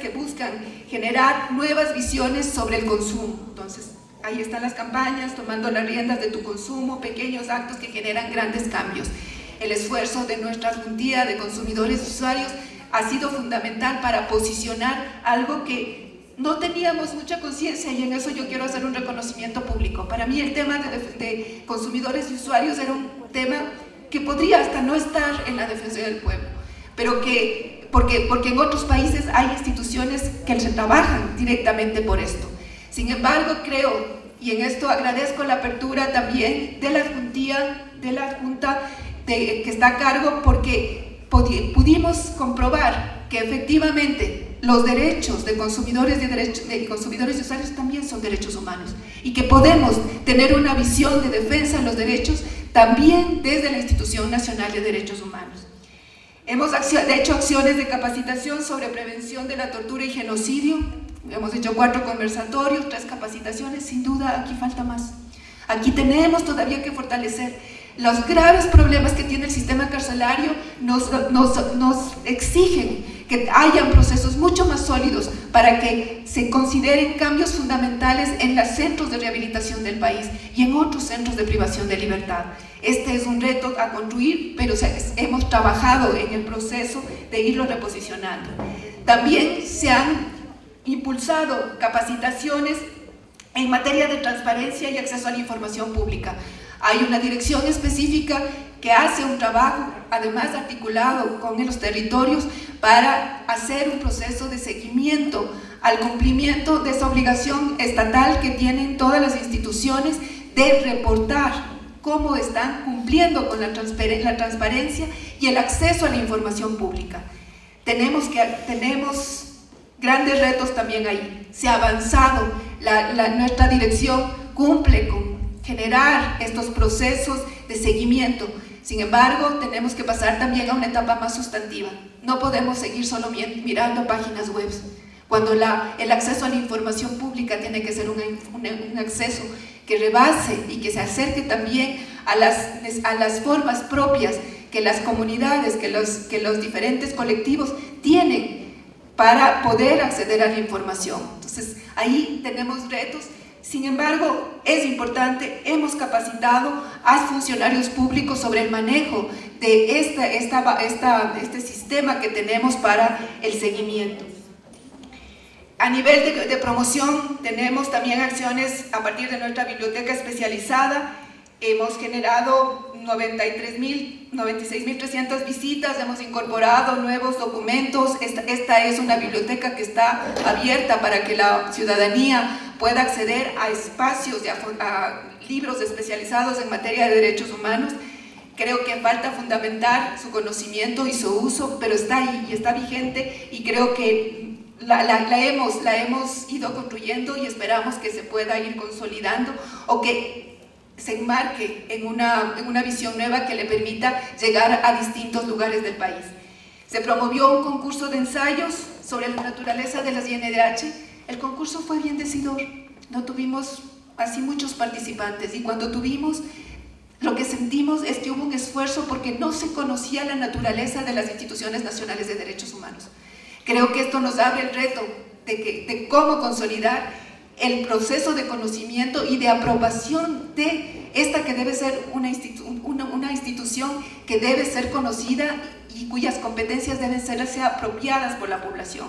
Speaker 1: que buscan generar nuevas visiones sobre el consumo. Entonces, ahí están las campañas: tomando las riendas de tu consumo, pequeños actos que generan grandes cambios. El esfuerzo de nuestra juntilla de consumidores y usuarios ha sido fundamental para posicionar algo que no teníamos mucha conciencia, y en eso yo quiero hacer un reconocimiento público. Para mí el tema de consumidores y usuarios era un tema que podría hasta no estar en la Defensoría del Pueblo, pero porque en otros países hay instituciones que se trabajan directamente por esto. Sin embargo, creo, y en esto agradezco la apertura también de la Junta que está a cargo, porque pudimos comprobar que efectivamente los derechos de consumidores y consumidores y usuarios también son derechos humanos, y que podemos tener una visión de defensa de los derechos también desde la Institución Nacional de Derechos Humanos. Hemos hecho acciones de capacitación sobre prevención de la tortura y genocidio, hemos hecho 4 conversatorios, 3 capacitaciones, sin duda aquí falta más. Aquí tenemos todavía que fortalecer. Los graves problemas que tiene el sistema carcelario nos exigen que hayan procesos mucho más sólidos para que se consideren cambios fundamentales en los centros de rehabilitación del país y en otros centros de privación de libertad. Este es un reto a construir, pero hemos trabajado en el proceso de irlo reposicionando. También se han impulsado capacitaciones en materia de transparencia y acceso a la información pública. Hay una dirección específica que hace un trabajo, además articulado con los territorios, para hacer un proceso de seguimiento al cumplimiento de esa obligación estatal que tienen todas las instituciones de reportar cómo están cumpliendo con la transparencia y el acceso a la información pública. Tenemos grandes retos también ahí. Se ha avanzado, nuestra dirección cumple con generar estos procesos de seguimiento. Sin embargo, tenemos que pasar también a una etapa más sustantiva. No podemos seguir solo mirando páginas web, cuando el acceso a la información pública tiene que ser un acceso que rebase y que se acerque también a las formas propias que las comunidades, que los diferentes colectivos tienen para poder acceder a la información. Entonces, ahí tenemos retos. Sin embargo, es importante, hemos capacitado a funcionarios públicos sobre el manejo de este sistema que tenemos para el seguimiento. A nivel de promoción, tenemos también acciones a partir de nuestra biblioteca especializada. Hemos generado 96.300 visitas, hemos incorporado nuevos documentos. Esta es una biblioteca que está abierta para que la ciudadanía pueda acceder a espacios, a libros especializados en materia de derechos humanos. Creo que falta fundamentar su conocimiento y su uso, pero está ahí y está vigente, y creo que la hemos ido construyendo y esperamos que se pueda ir consolidando o que se enmarque en una visión nueva que le permita llegar a distintos lugares del país. Se promovió un concurso de ensayos sobre la naturaleza de las INDH. El concurso fue bien decidor, no tuvimos así muchos participantes, y cuando tuvimos, lo que sentimos es que hubo un esfuerzo porque no se conocía la naturaleza de las instituciones nacionales de derechos humanos. Creo que esto nos abre el reto de cómo consolidar el proceso de conocimiento y de aprobación de esta que debe ser una institución que debe ser conocida y cuyas competencias deben ser apropiadas por la población.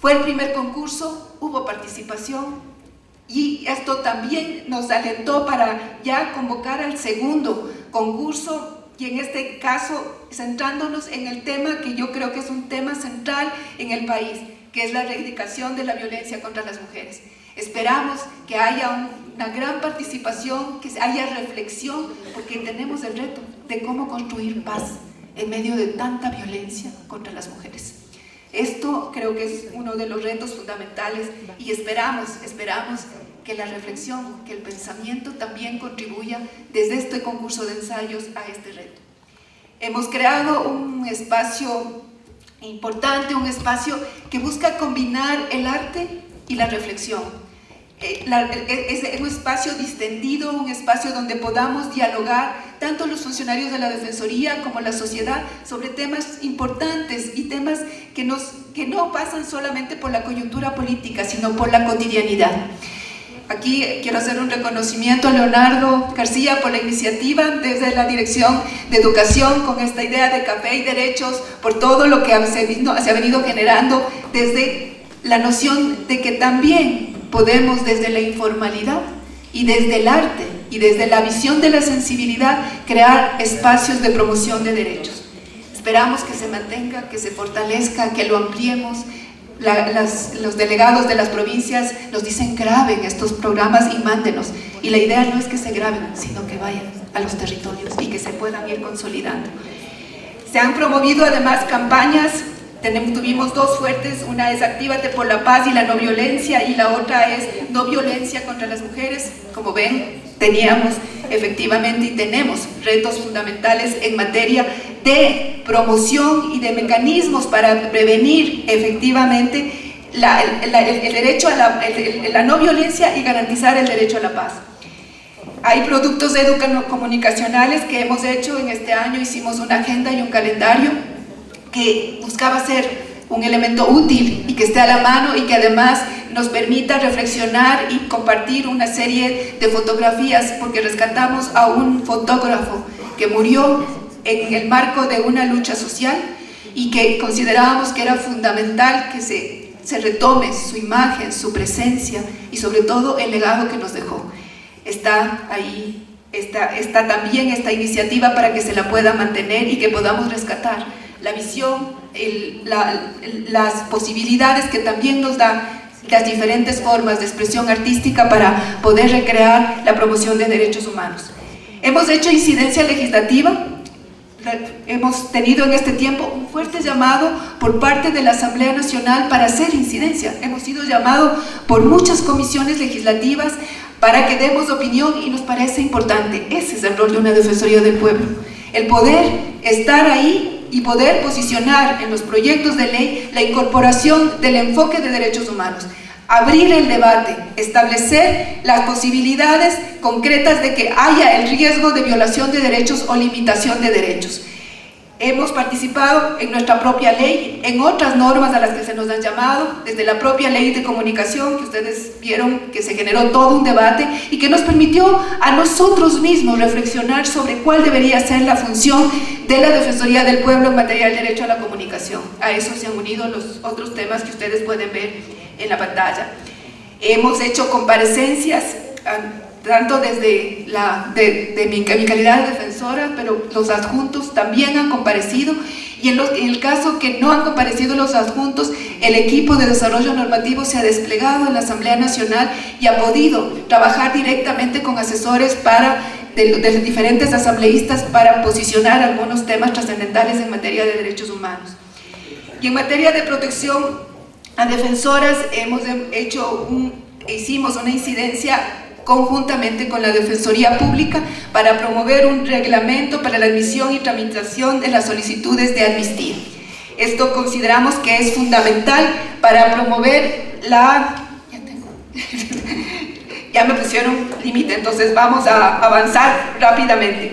Speaker 1: Fue el primer concurso, hubo participación, y esto también nos alentó para ya convocar al segundo concurso, y en este caso centrándonos en el tema que yo creo que es un tema central en el país, que es la erradicación de la violencia contra las mujeres. Esperamos que haya una gran participación, que haya reflexión, porque tenemos el reto de cómo construir paz en medio de tanta violencia contra las mujeres. Esto creo que es uno de los retos fundamentales, y esperamos que la reflexión, que el pensamiento también contribuya desde este concurso de ensayos a este reto. Hemos creado un espacio importante, un espacio que busca combinar el arte y la reflexión. Es un espacio distendido, un espacio donde podamos dialogar tanto los funcionarios de la Defensoría como la sociedad sobre temas importantes y temas que no pasan solamente por la coyuntura política, sino por la cotidianidad. Aquí quiero hacer un reconocimiento a Leonardo García por la iniciativa desde la Dirección de Educación con esta idea de Café y Derechos, por todo lo que se ha venido generando desde la noción de que también podemos desde la informalidad y desde el arte y desde la visión de la sensibilidad crear espacios de promoción de derechos. Esperamos que se mantenga, que se fortalezca, que lo ampliemos. Los delegados de las provincias nos dicen: graben estos programas y mándenos, y la idea no es que se graben, sino que vayan a los territorios y que se puedan ir consolidando. Se han promovido además campañas. Tuvimos dos fuertes, una es Actívate por la Paz y la No Violencia, y la otra es No Violencia contra las Mujeres. Como ven, teníamos efectivamente y tenemos retos fundamentales en materia de promoción y de mecanismos para prevenir efectivamente el derecho a la no violencia y garantizar el derecho a la paz. Hay productos comunicacionales que hemos hecho en este año. Hicimos una agenda y un calendario que buscaba ser un elemento útil y que esté a la mano y que además nos permita reflexionar y compartir una serie de fotografías, porque rescatamos a un fotógrafo que murió en el marco de una lucha social y que considerábamos que era fundamental que se retome su imagen, su presencia y sobre todo el legado que nos dejó. Está ahí, está también esta iniciativa para que se la pueda mantener y que podamos rescatar la visión, las posibilidades que también nos da las diferentes formas de expresión artística para poder recrear la promoción de derechos humanos. Hemos hecho incidencia legislativa. Hemos tenido en este tiempo un fuerte llamado por parte de la Asamblea Nacional para hacer incidencia. Hemos sido llamados por muchas comisiones legislativas para que demos opinión y nos parece importante. Ese es el rol de una Defensoría del Pueblo, el poder estar ahí y poder posicionar en los proyectos de ley la incorporación del enfoque de derechos humanos, abrir el debate, establecer las posibilidades concretas de que haya el riesgo de violación de derechos o limitación de derechos. Hemos participado en nuestra propia ley, en otras normas a las que se nos han llamado, desde la propia ley de comunicación, que ustedes vieron que se generó todo un debate y que nos permitió a nosotros mismos reflexionar sobre cuál debería ser la función de la Defensoría del Pueblo en materia del derecho a la comunicación. A eso se han unido los otros temas que ustedes pueden ver en la pantalla. Hemos hecho comparecencias, tanto desde mi calidad de defensora, pero los adjuntos también han comparecido, y en el caso que no han comparecido los adjuntos, el equipo de desarrollo normativo se ha desplegado en la Asamblea Nacional y ha podido trabajar directamente con asesores de diferentes asambleístas para posicionar algunos temas trascendentales en materia de derechos humanos. Y en materia de protección a defensoras hicimos una incidencia conjuntamente con la Defensoría Pública para promover un reglamento para la admisión y tramitación de las solicitudes de amnistía. Esto consideramos que es fundamental para promover ya me pusieron límite, entonces vamos a avanzar rápidamente.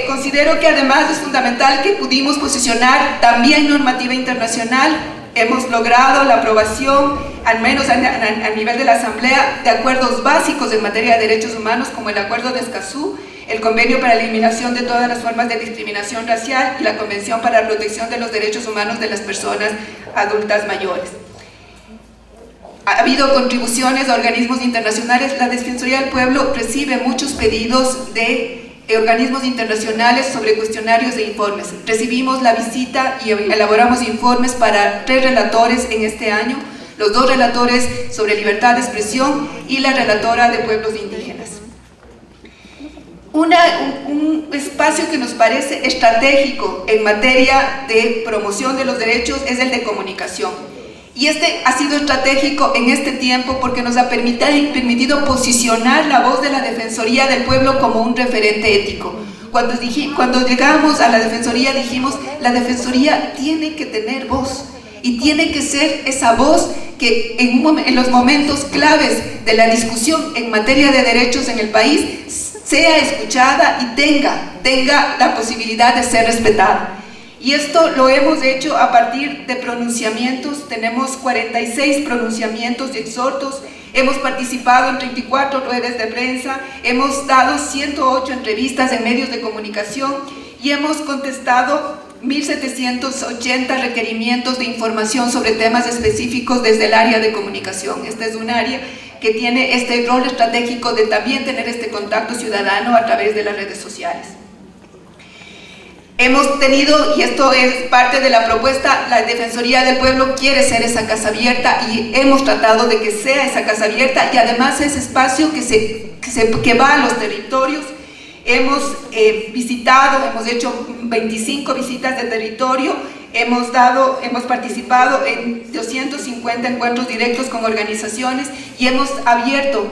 Speaker 1: Considero que además es fundamental que pudimos posicionar también normativa internacional. Hemos logrado la aprobación, al menos a nivel de la Asamblea, de acuerdos básicos en materia de derechos humanos, como el Acuerdo de Escazú, el Convenio para la Eliminación de todas las formas de discriminación racial y la Convención para la Protección de los Derechos Humanos de las Personas Adultas Mayores. Ha habido contribuciones a organismos internacionales. La Defensoría del Pueblo recibe muchos pedidos de organismos internacionales sobre cuestionarios e informes. Recibimos la visita y elaboramos informes para 3 relatores en este año, los 2 relatores sobre libertad de expresión y la relatora de pueblos indígenas. Un espacio que nos parece estratégico en materia de promoción de los derechos es el de comunicación. Y este ha sido estratégico en este tiempo porque nos ha permitido posicionar la voz de la Defensoría del Pueblo como un referente ético. Cuando llegamos a la Defensoría dijimos, la Defensoría tiene que tener voz y tiene que ser esa voz que en los momentos claves de la discusión en materia de derechos en el país sea escuchada y tenga la posibilidad de ser respetada. Y esto lo hemos hecho a partir de pronunciamientos. Tenemos 46 pronunciamientos y exhortos, hemos participado en 34 ruedas de prensa, hemos dado 108 entrevistas en medios de comunicación y hemos contestado 1.780 requerimientos de información sobre temas específicos desde el área de comunicación. Esta es un área que tiene este rol estratégico de también tener este contacto ciudadano a través de las redes sociales. Hemos tenido, y esto es parte de la propuesta, la Defensoría del Pueblo quiere ser esa casa abierta y hemos tratado de que sea esa casa abierta y además ese espacio que va a los territorios. Hemos hemos hecho 25 visitas de territorio, hemos participado en 250 encuentros directos con organizaciones y hemos abierto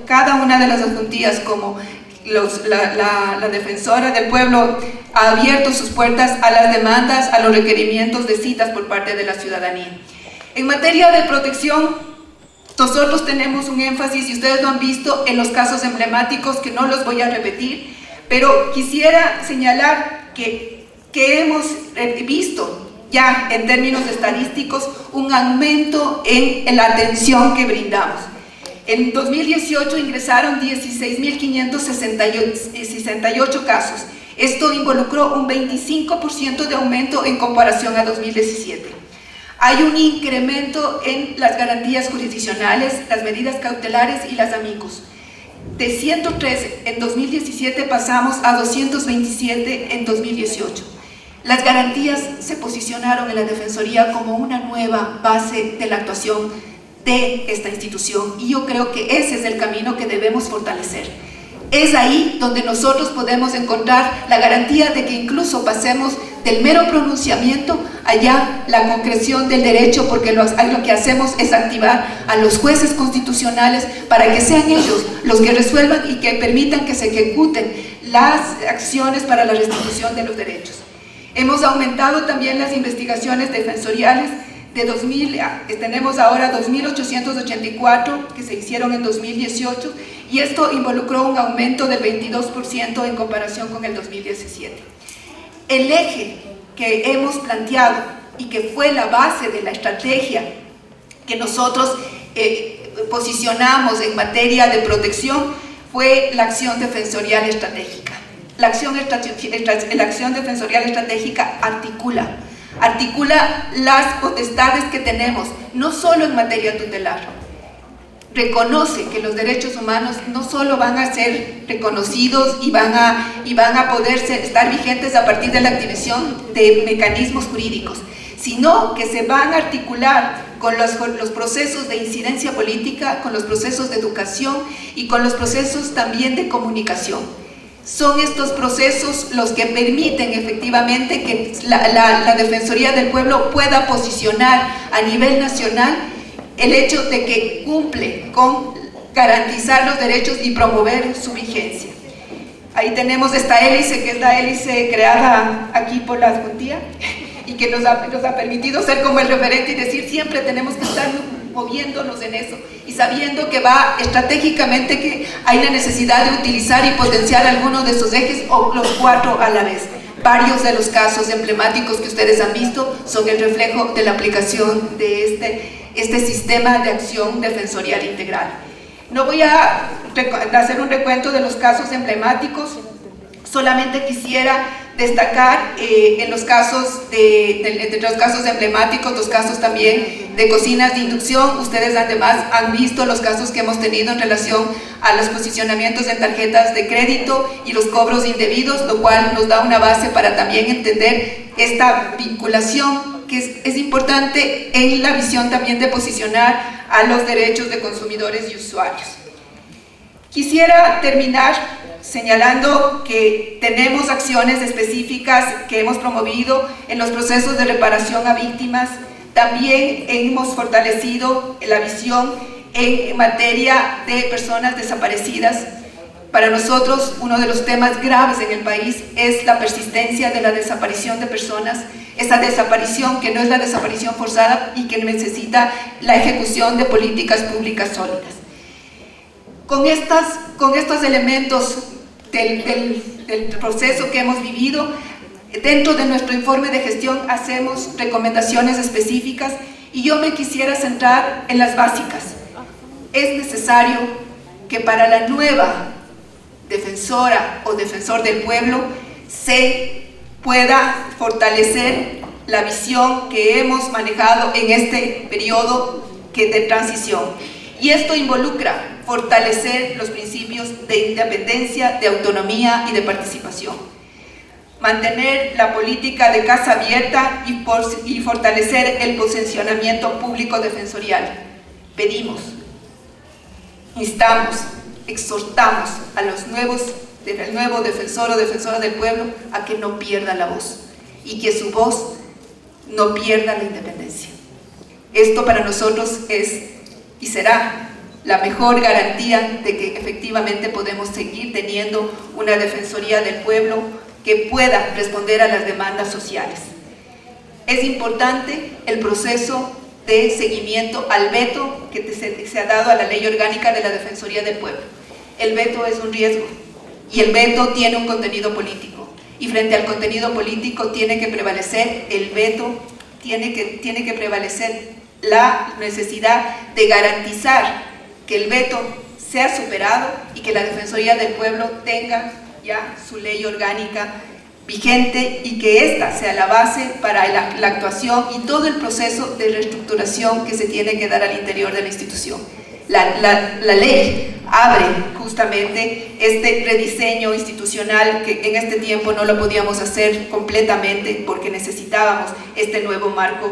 Speaker 1: cada una de las adjuntías como la Defensora del Pueblo ha abierto sus puertas a las demandas, a los requerimientos de citas por parte de la ciudadanía. En materia de protección, nosotros tenemos un énfasis, y ustedes lo han visto en los casos emblemáticos, que no los voy a repetir, pero quisiera señalar que hemos visto ya en términos estadísticos un aumento en la atención que brindamos. En 2018 ingresaron 16.568 casos. Esto involucró un 25% de aumento en comparación a 2017. Hay un incremento en las garantías jurisdiccionales, las medidas cautelares y las amicus. De 113 en 2017 pasamos a 227 en 2018. Las garantías se posicionaron en la Defensoría como una nueva base de la actuación de esta institución, y yo creo que ese es el camino que debemos fortalecer. Es ahí donde nosotros podemos encontrar la garantía de que incluso pasemos del mero pronunciamiento allá la concreción del derecho, porque lo que hacemos es activar a los jueces constitucionales para que sean ellos los que resuelvan y que permitan que se ejecuten las acciones para la restitución de los derechos. Hemos aumentado también las investigaciones defensoriales. Tenemos ahora 2.884 que se hicieron en 2018, y esto involucró un aumento del 22% en comparación con el 2017. El eje que hemos planteado y que fue la base de la estrategia que nosotros posicionamos en materia de protección fue la acción defensorial estratégica. La acción defensorial estratégica articula las potestades que tenemos, no solo en materia tutelar. Reconoce que los derechos humanos no solo van a ser reconocidos y van a poder estar vigentes a partir de la activación de mecanismos jurídicos, sino que se van a articular con los procesos de incidencia política, con los procesos de educación y con los procesos también de comunicación. Son estos procesos los que permiten efectivamente que la Defensoría del Pueblo pueda posicionar a nivel nacional el hecho de que cumple con garantizar los derechos y promover su vigencia. Ahí tenemos esta hélice, que es la hélice creada aquí por la Juntía y que nos ha permitido ser como el referente y decir siempre tenemos que estar moviéndonos en eso y sabiendo que va estratégicamente, que hay la necesidad de utilizar y potenciar algunos de esos ejes o los cuatro a la vez. Varios de los casos emblemáticos que ustedes han visto son el reflejo de la aplicación de este sistema de acción defensorial integral. No voy a hacer un recuento de los casos emblemáticos, solamente quisiera destacar en los casos entre los casos emblemáticos, los casos también de cocinas de inducción. Ustedes además han visto los casos que hemos tenido en relación a los posicionamientos en tarjetas de crédito y los cobros indebidos, lo cual nos da una base para también entender esta vinculación que es importante en la visión también de posicionar a los derechos de consumidores y usuarios. Quisiera terminar señalando que tenemos acciones específicas que hemos promovido en los procesos de reparación a víctimas. También hemos fortalecido la visión en materia de personas desaparecidas. Para nosotros, uno de los temas graves en el país es la persistencia de la desaparición de personas, esa desaparición que no es la desaparición forzada y que necesita la ejecución de políticas públicas sólidas. Con estos elementos del proceso que hemos vivido, dentro de nuestro informe de gestión hacemos recomendaciones específicas y yo me quisiera centrar en las básicas. Es necesario que para la nueva defensora o defensor del pueblo se pueda fortalecer la visión que hemos manejado en este periodo de transición. Y esto involucra fortalecer los principios de independencia, de autonomía y de participación. Mantener la política de casa abierta y fortalecer el posicionamiento público defensorial. Pedimos, instamos, exhortamos a del nuevo defensor o defensora del pueblo a que no pierda la voz y que su voz no pierda la independencia. Esto para nosotros es y será la mejor garantía de que efectivamente podemos seguir teniendo una defensoría del pueblo que pueda responder a las demandas sociales. Es importante el proceso de seguimiento al veto que se ha dado a la Ley Orgánica de la Defensoría del Pueblo. El veto es un riesgo y el veto tiene un contenido político, y frente al contenido político tiene que prevalecer el veto, tiene que prevalecer la necesidad de garantizar que el veto sea superado y que la Defensoría del Pueblo tenga ya su ley orgánica vigente y que esta sea la base para la actuación y todo el proceso de reestructuración que se tiene que dar al interior de la institución. La ley abre justamente este rediseño institucional que en este tiempo no lo podíamos hacer completamente porque necesitábamos este nuevo marco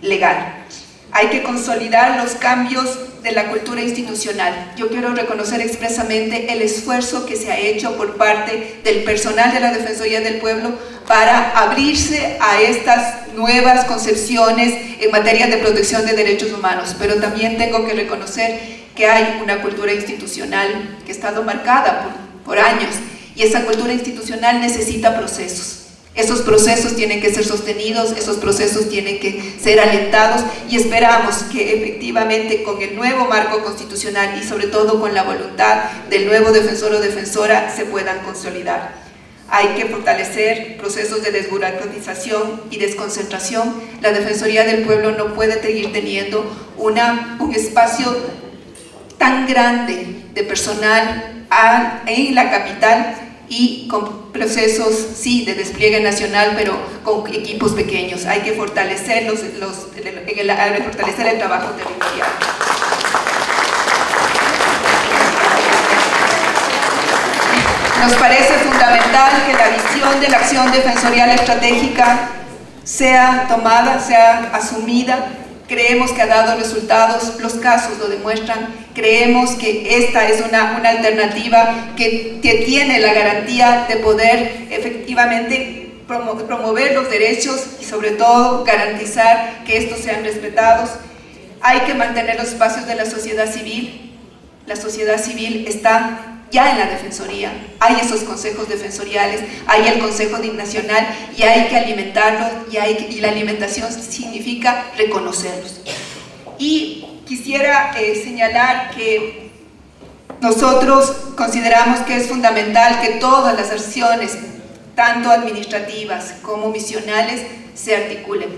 Speaker 1: legal. Hay que consolidar los cambios de la cultura institucional. Yo quiero reconocer expresamente el esfuerzo que se ha hecho por parte del personal de la Defensoría del Pueblo para abrirse a estas nuevas concepciones en materia de protección de derechos humanos, pero también tengo que reconocer que hay una cultura institucional que ha estado marcada por años, y esa cultura institucional necesita procesos. Esos procesos tienen que ser sostenidos, esos procesos tienen que ser alentados, y esperamos que efectivamente con el nuevo marco constitucional y sobre todo con la voluntad del nuevo defensor o defensora se puedan consolidar. Hay que fortalecer procesos de desburocratización y desconcentración. La Defensoría del Pueblo no puede seguir teniendo un espacio tan grande de personal en la capital y con procesos, sí, de despliegue nacional, pero con equipos pequeños. Hay que fortalecer fortalecer el trabajo territorial. Nos parece fundamental que la visión de la acción defensorial estratégica sea tomada, sea asumida. Creemos que ha dado resultados, los casos lo demuestran. Creemos que esta es una alternativa que tiene la garantía de poder efectivamente promover los derechos y sobre todo garantizar que estos sean respetados. Hay que mantener los espacios de la sociedad civil. La sociedad civil está ya en la Defensoría, hay esos consejos defensoriales, hay el Consejo Nacional y hay que alimentarlos, y la alimentación significa reconocerlos. Y quisiera señalar que nosotros consideramos que es fundamental que todas las acciones, tanto administrativas como misionales, se articulen.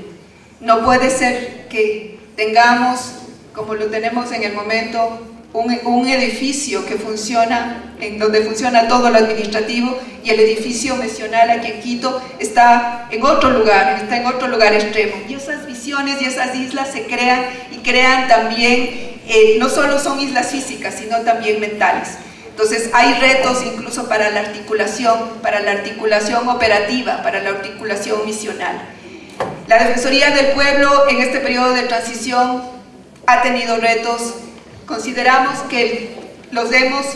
Speaker 1: No puede ser que tengamos, como lo tenemos en el momento, un edificio que funciona, en donde funciona todo lo administrativo, y el edificio misional aquí en Quito está en otro lugar extremo. Y esas visiones y esas islas se crean, y crean también, no solo son islas físicas, sino también mentales. Entonces hay retos incluso para la articulación operativa, para la articulación misional. La Defensoría del Pueblo en este periodo de transición ha tenido retos. Consideramos que los hemos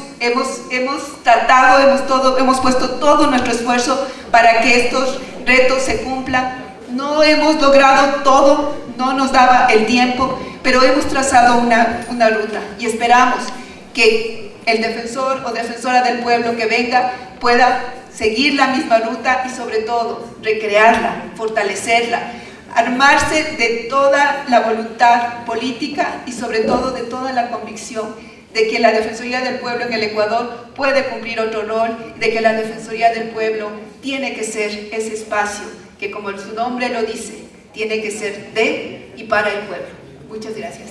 Speaker 1: tratado, hemos puesto todo nuestro esfuerzo para que estos retos se cumplan. No hemos logrado todo, no nos daba el tiempo, pero hemos trazado una ruta, y esperamos que el defensor o defensora del pueblo que venga pueda seguir la misma ruta y sobre todo recrearla, fortalecerla, armarse de toda la voluntad política y sobre todo de toda la convicción de que la Defensoría del Pueblo en el Ecuador puede cumplir otro rol, de que la Defensoría del Pueblo tiene que ser ese espacio que, como su nombre lo dice, tiene que ser de y para el pueblo. Muchas gracias.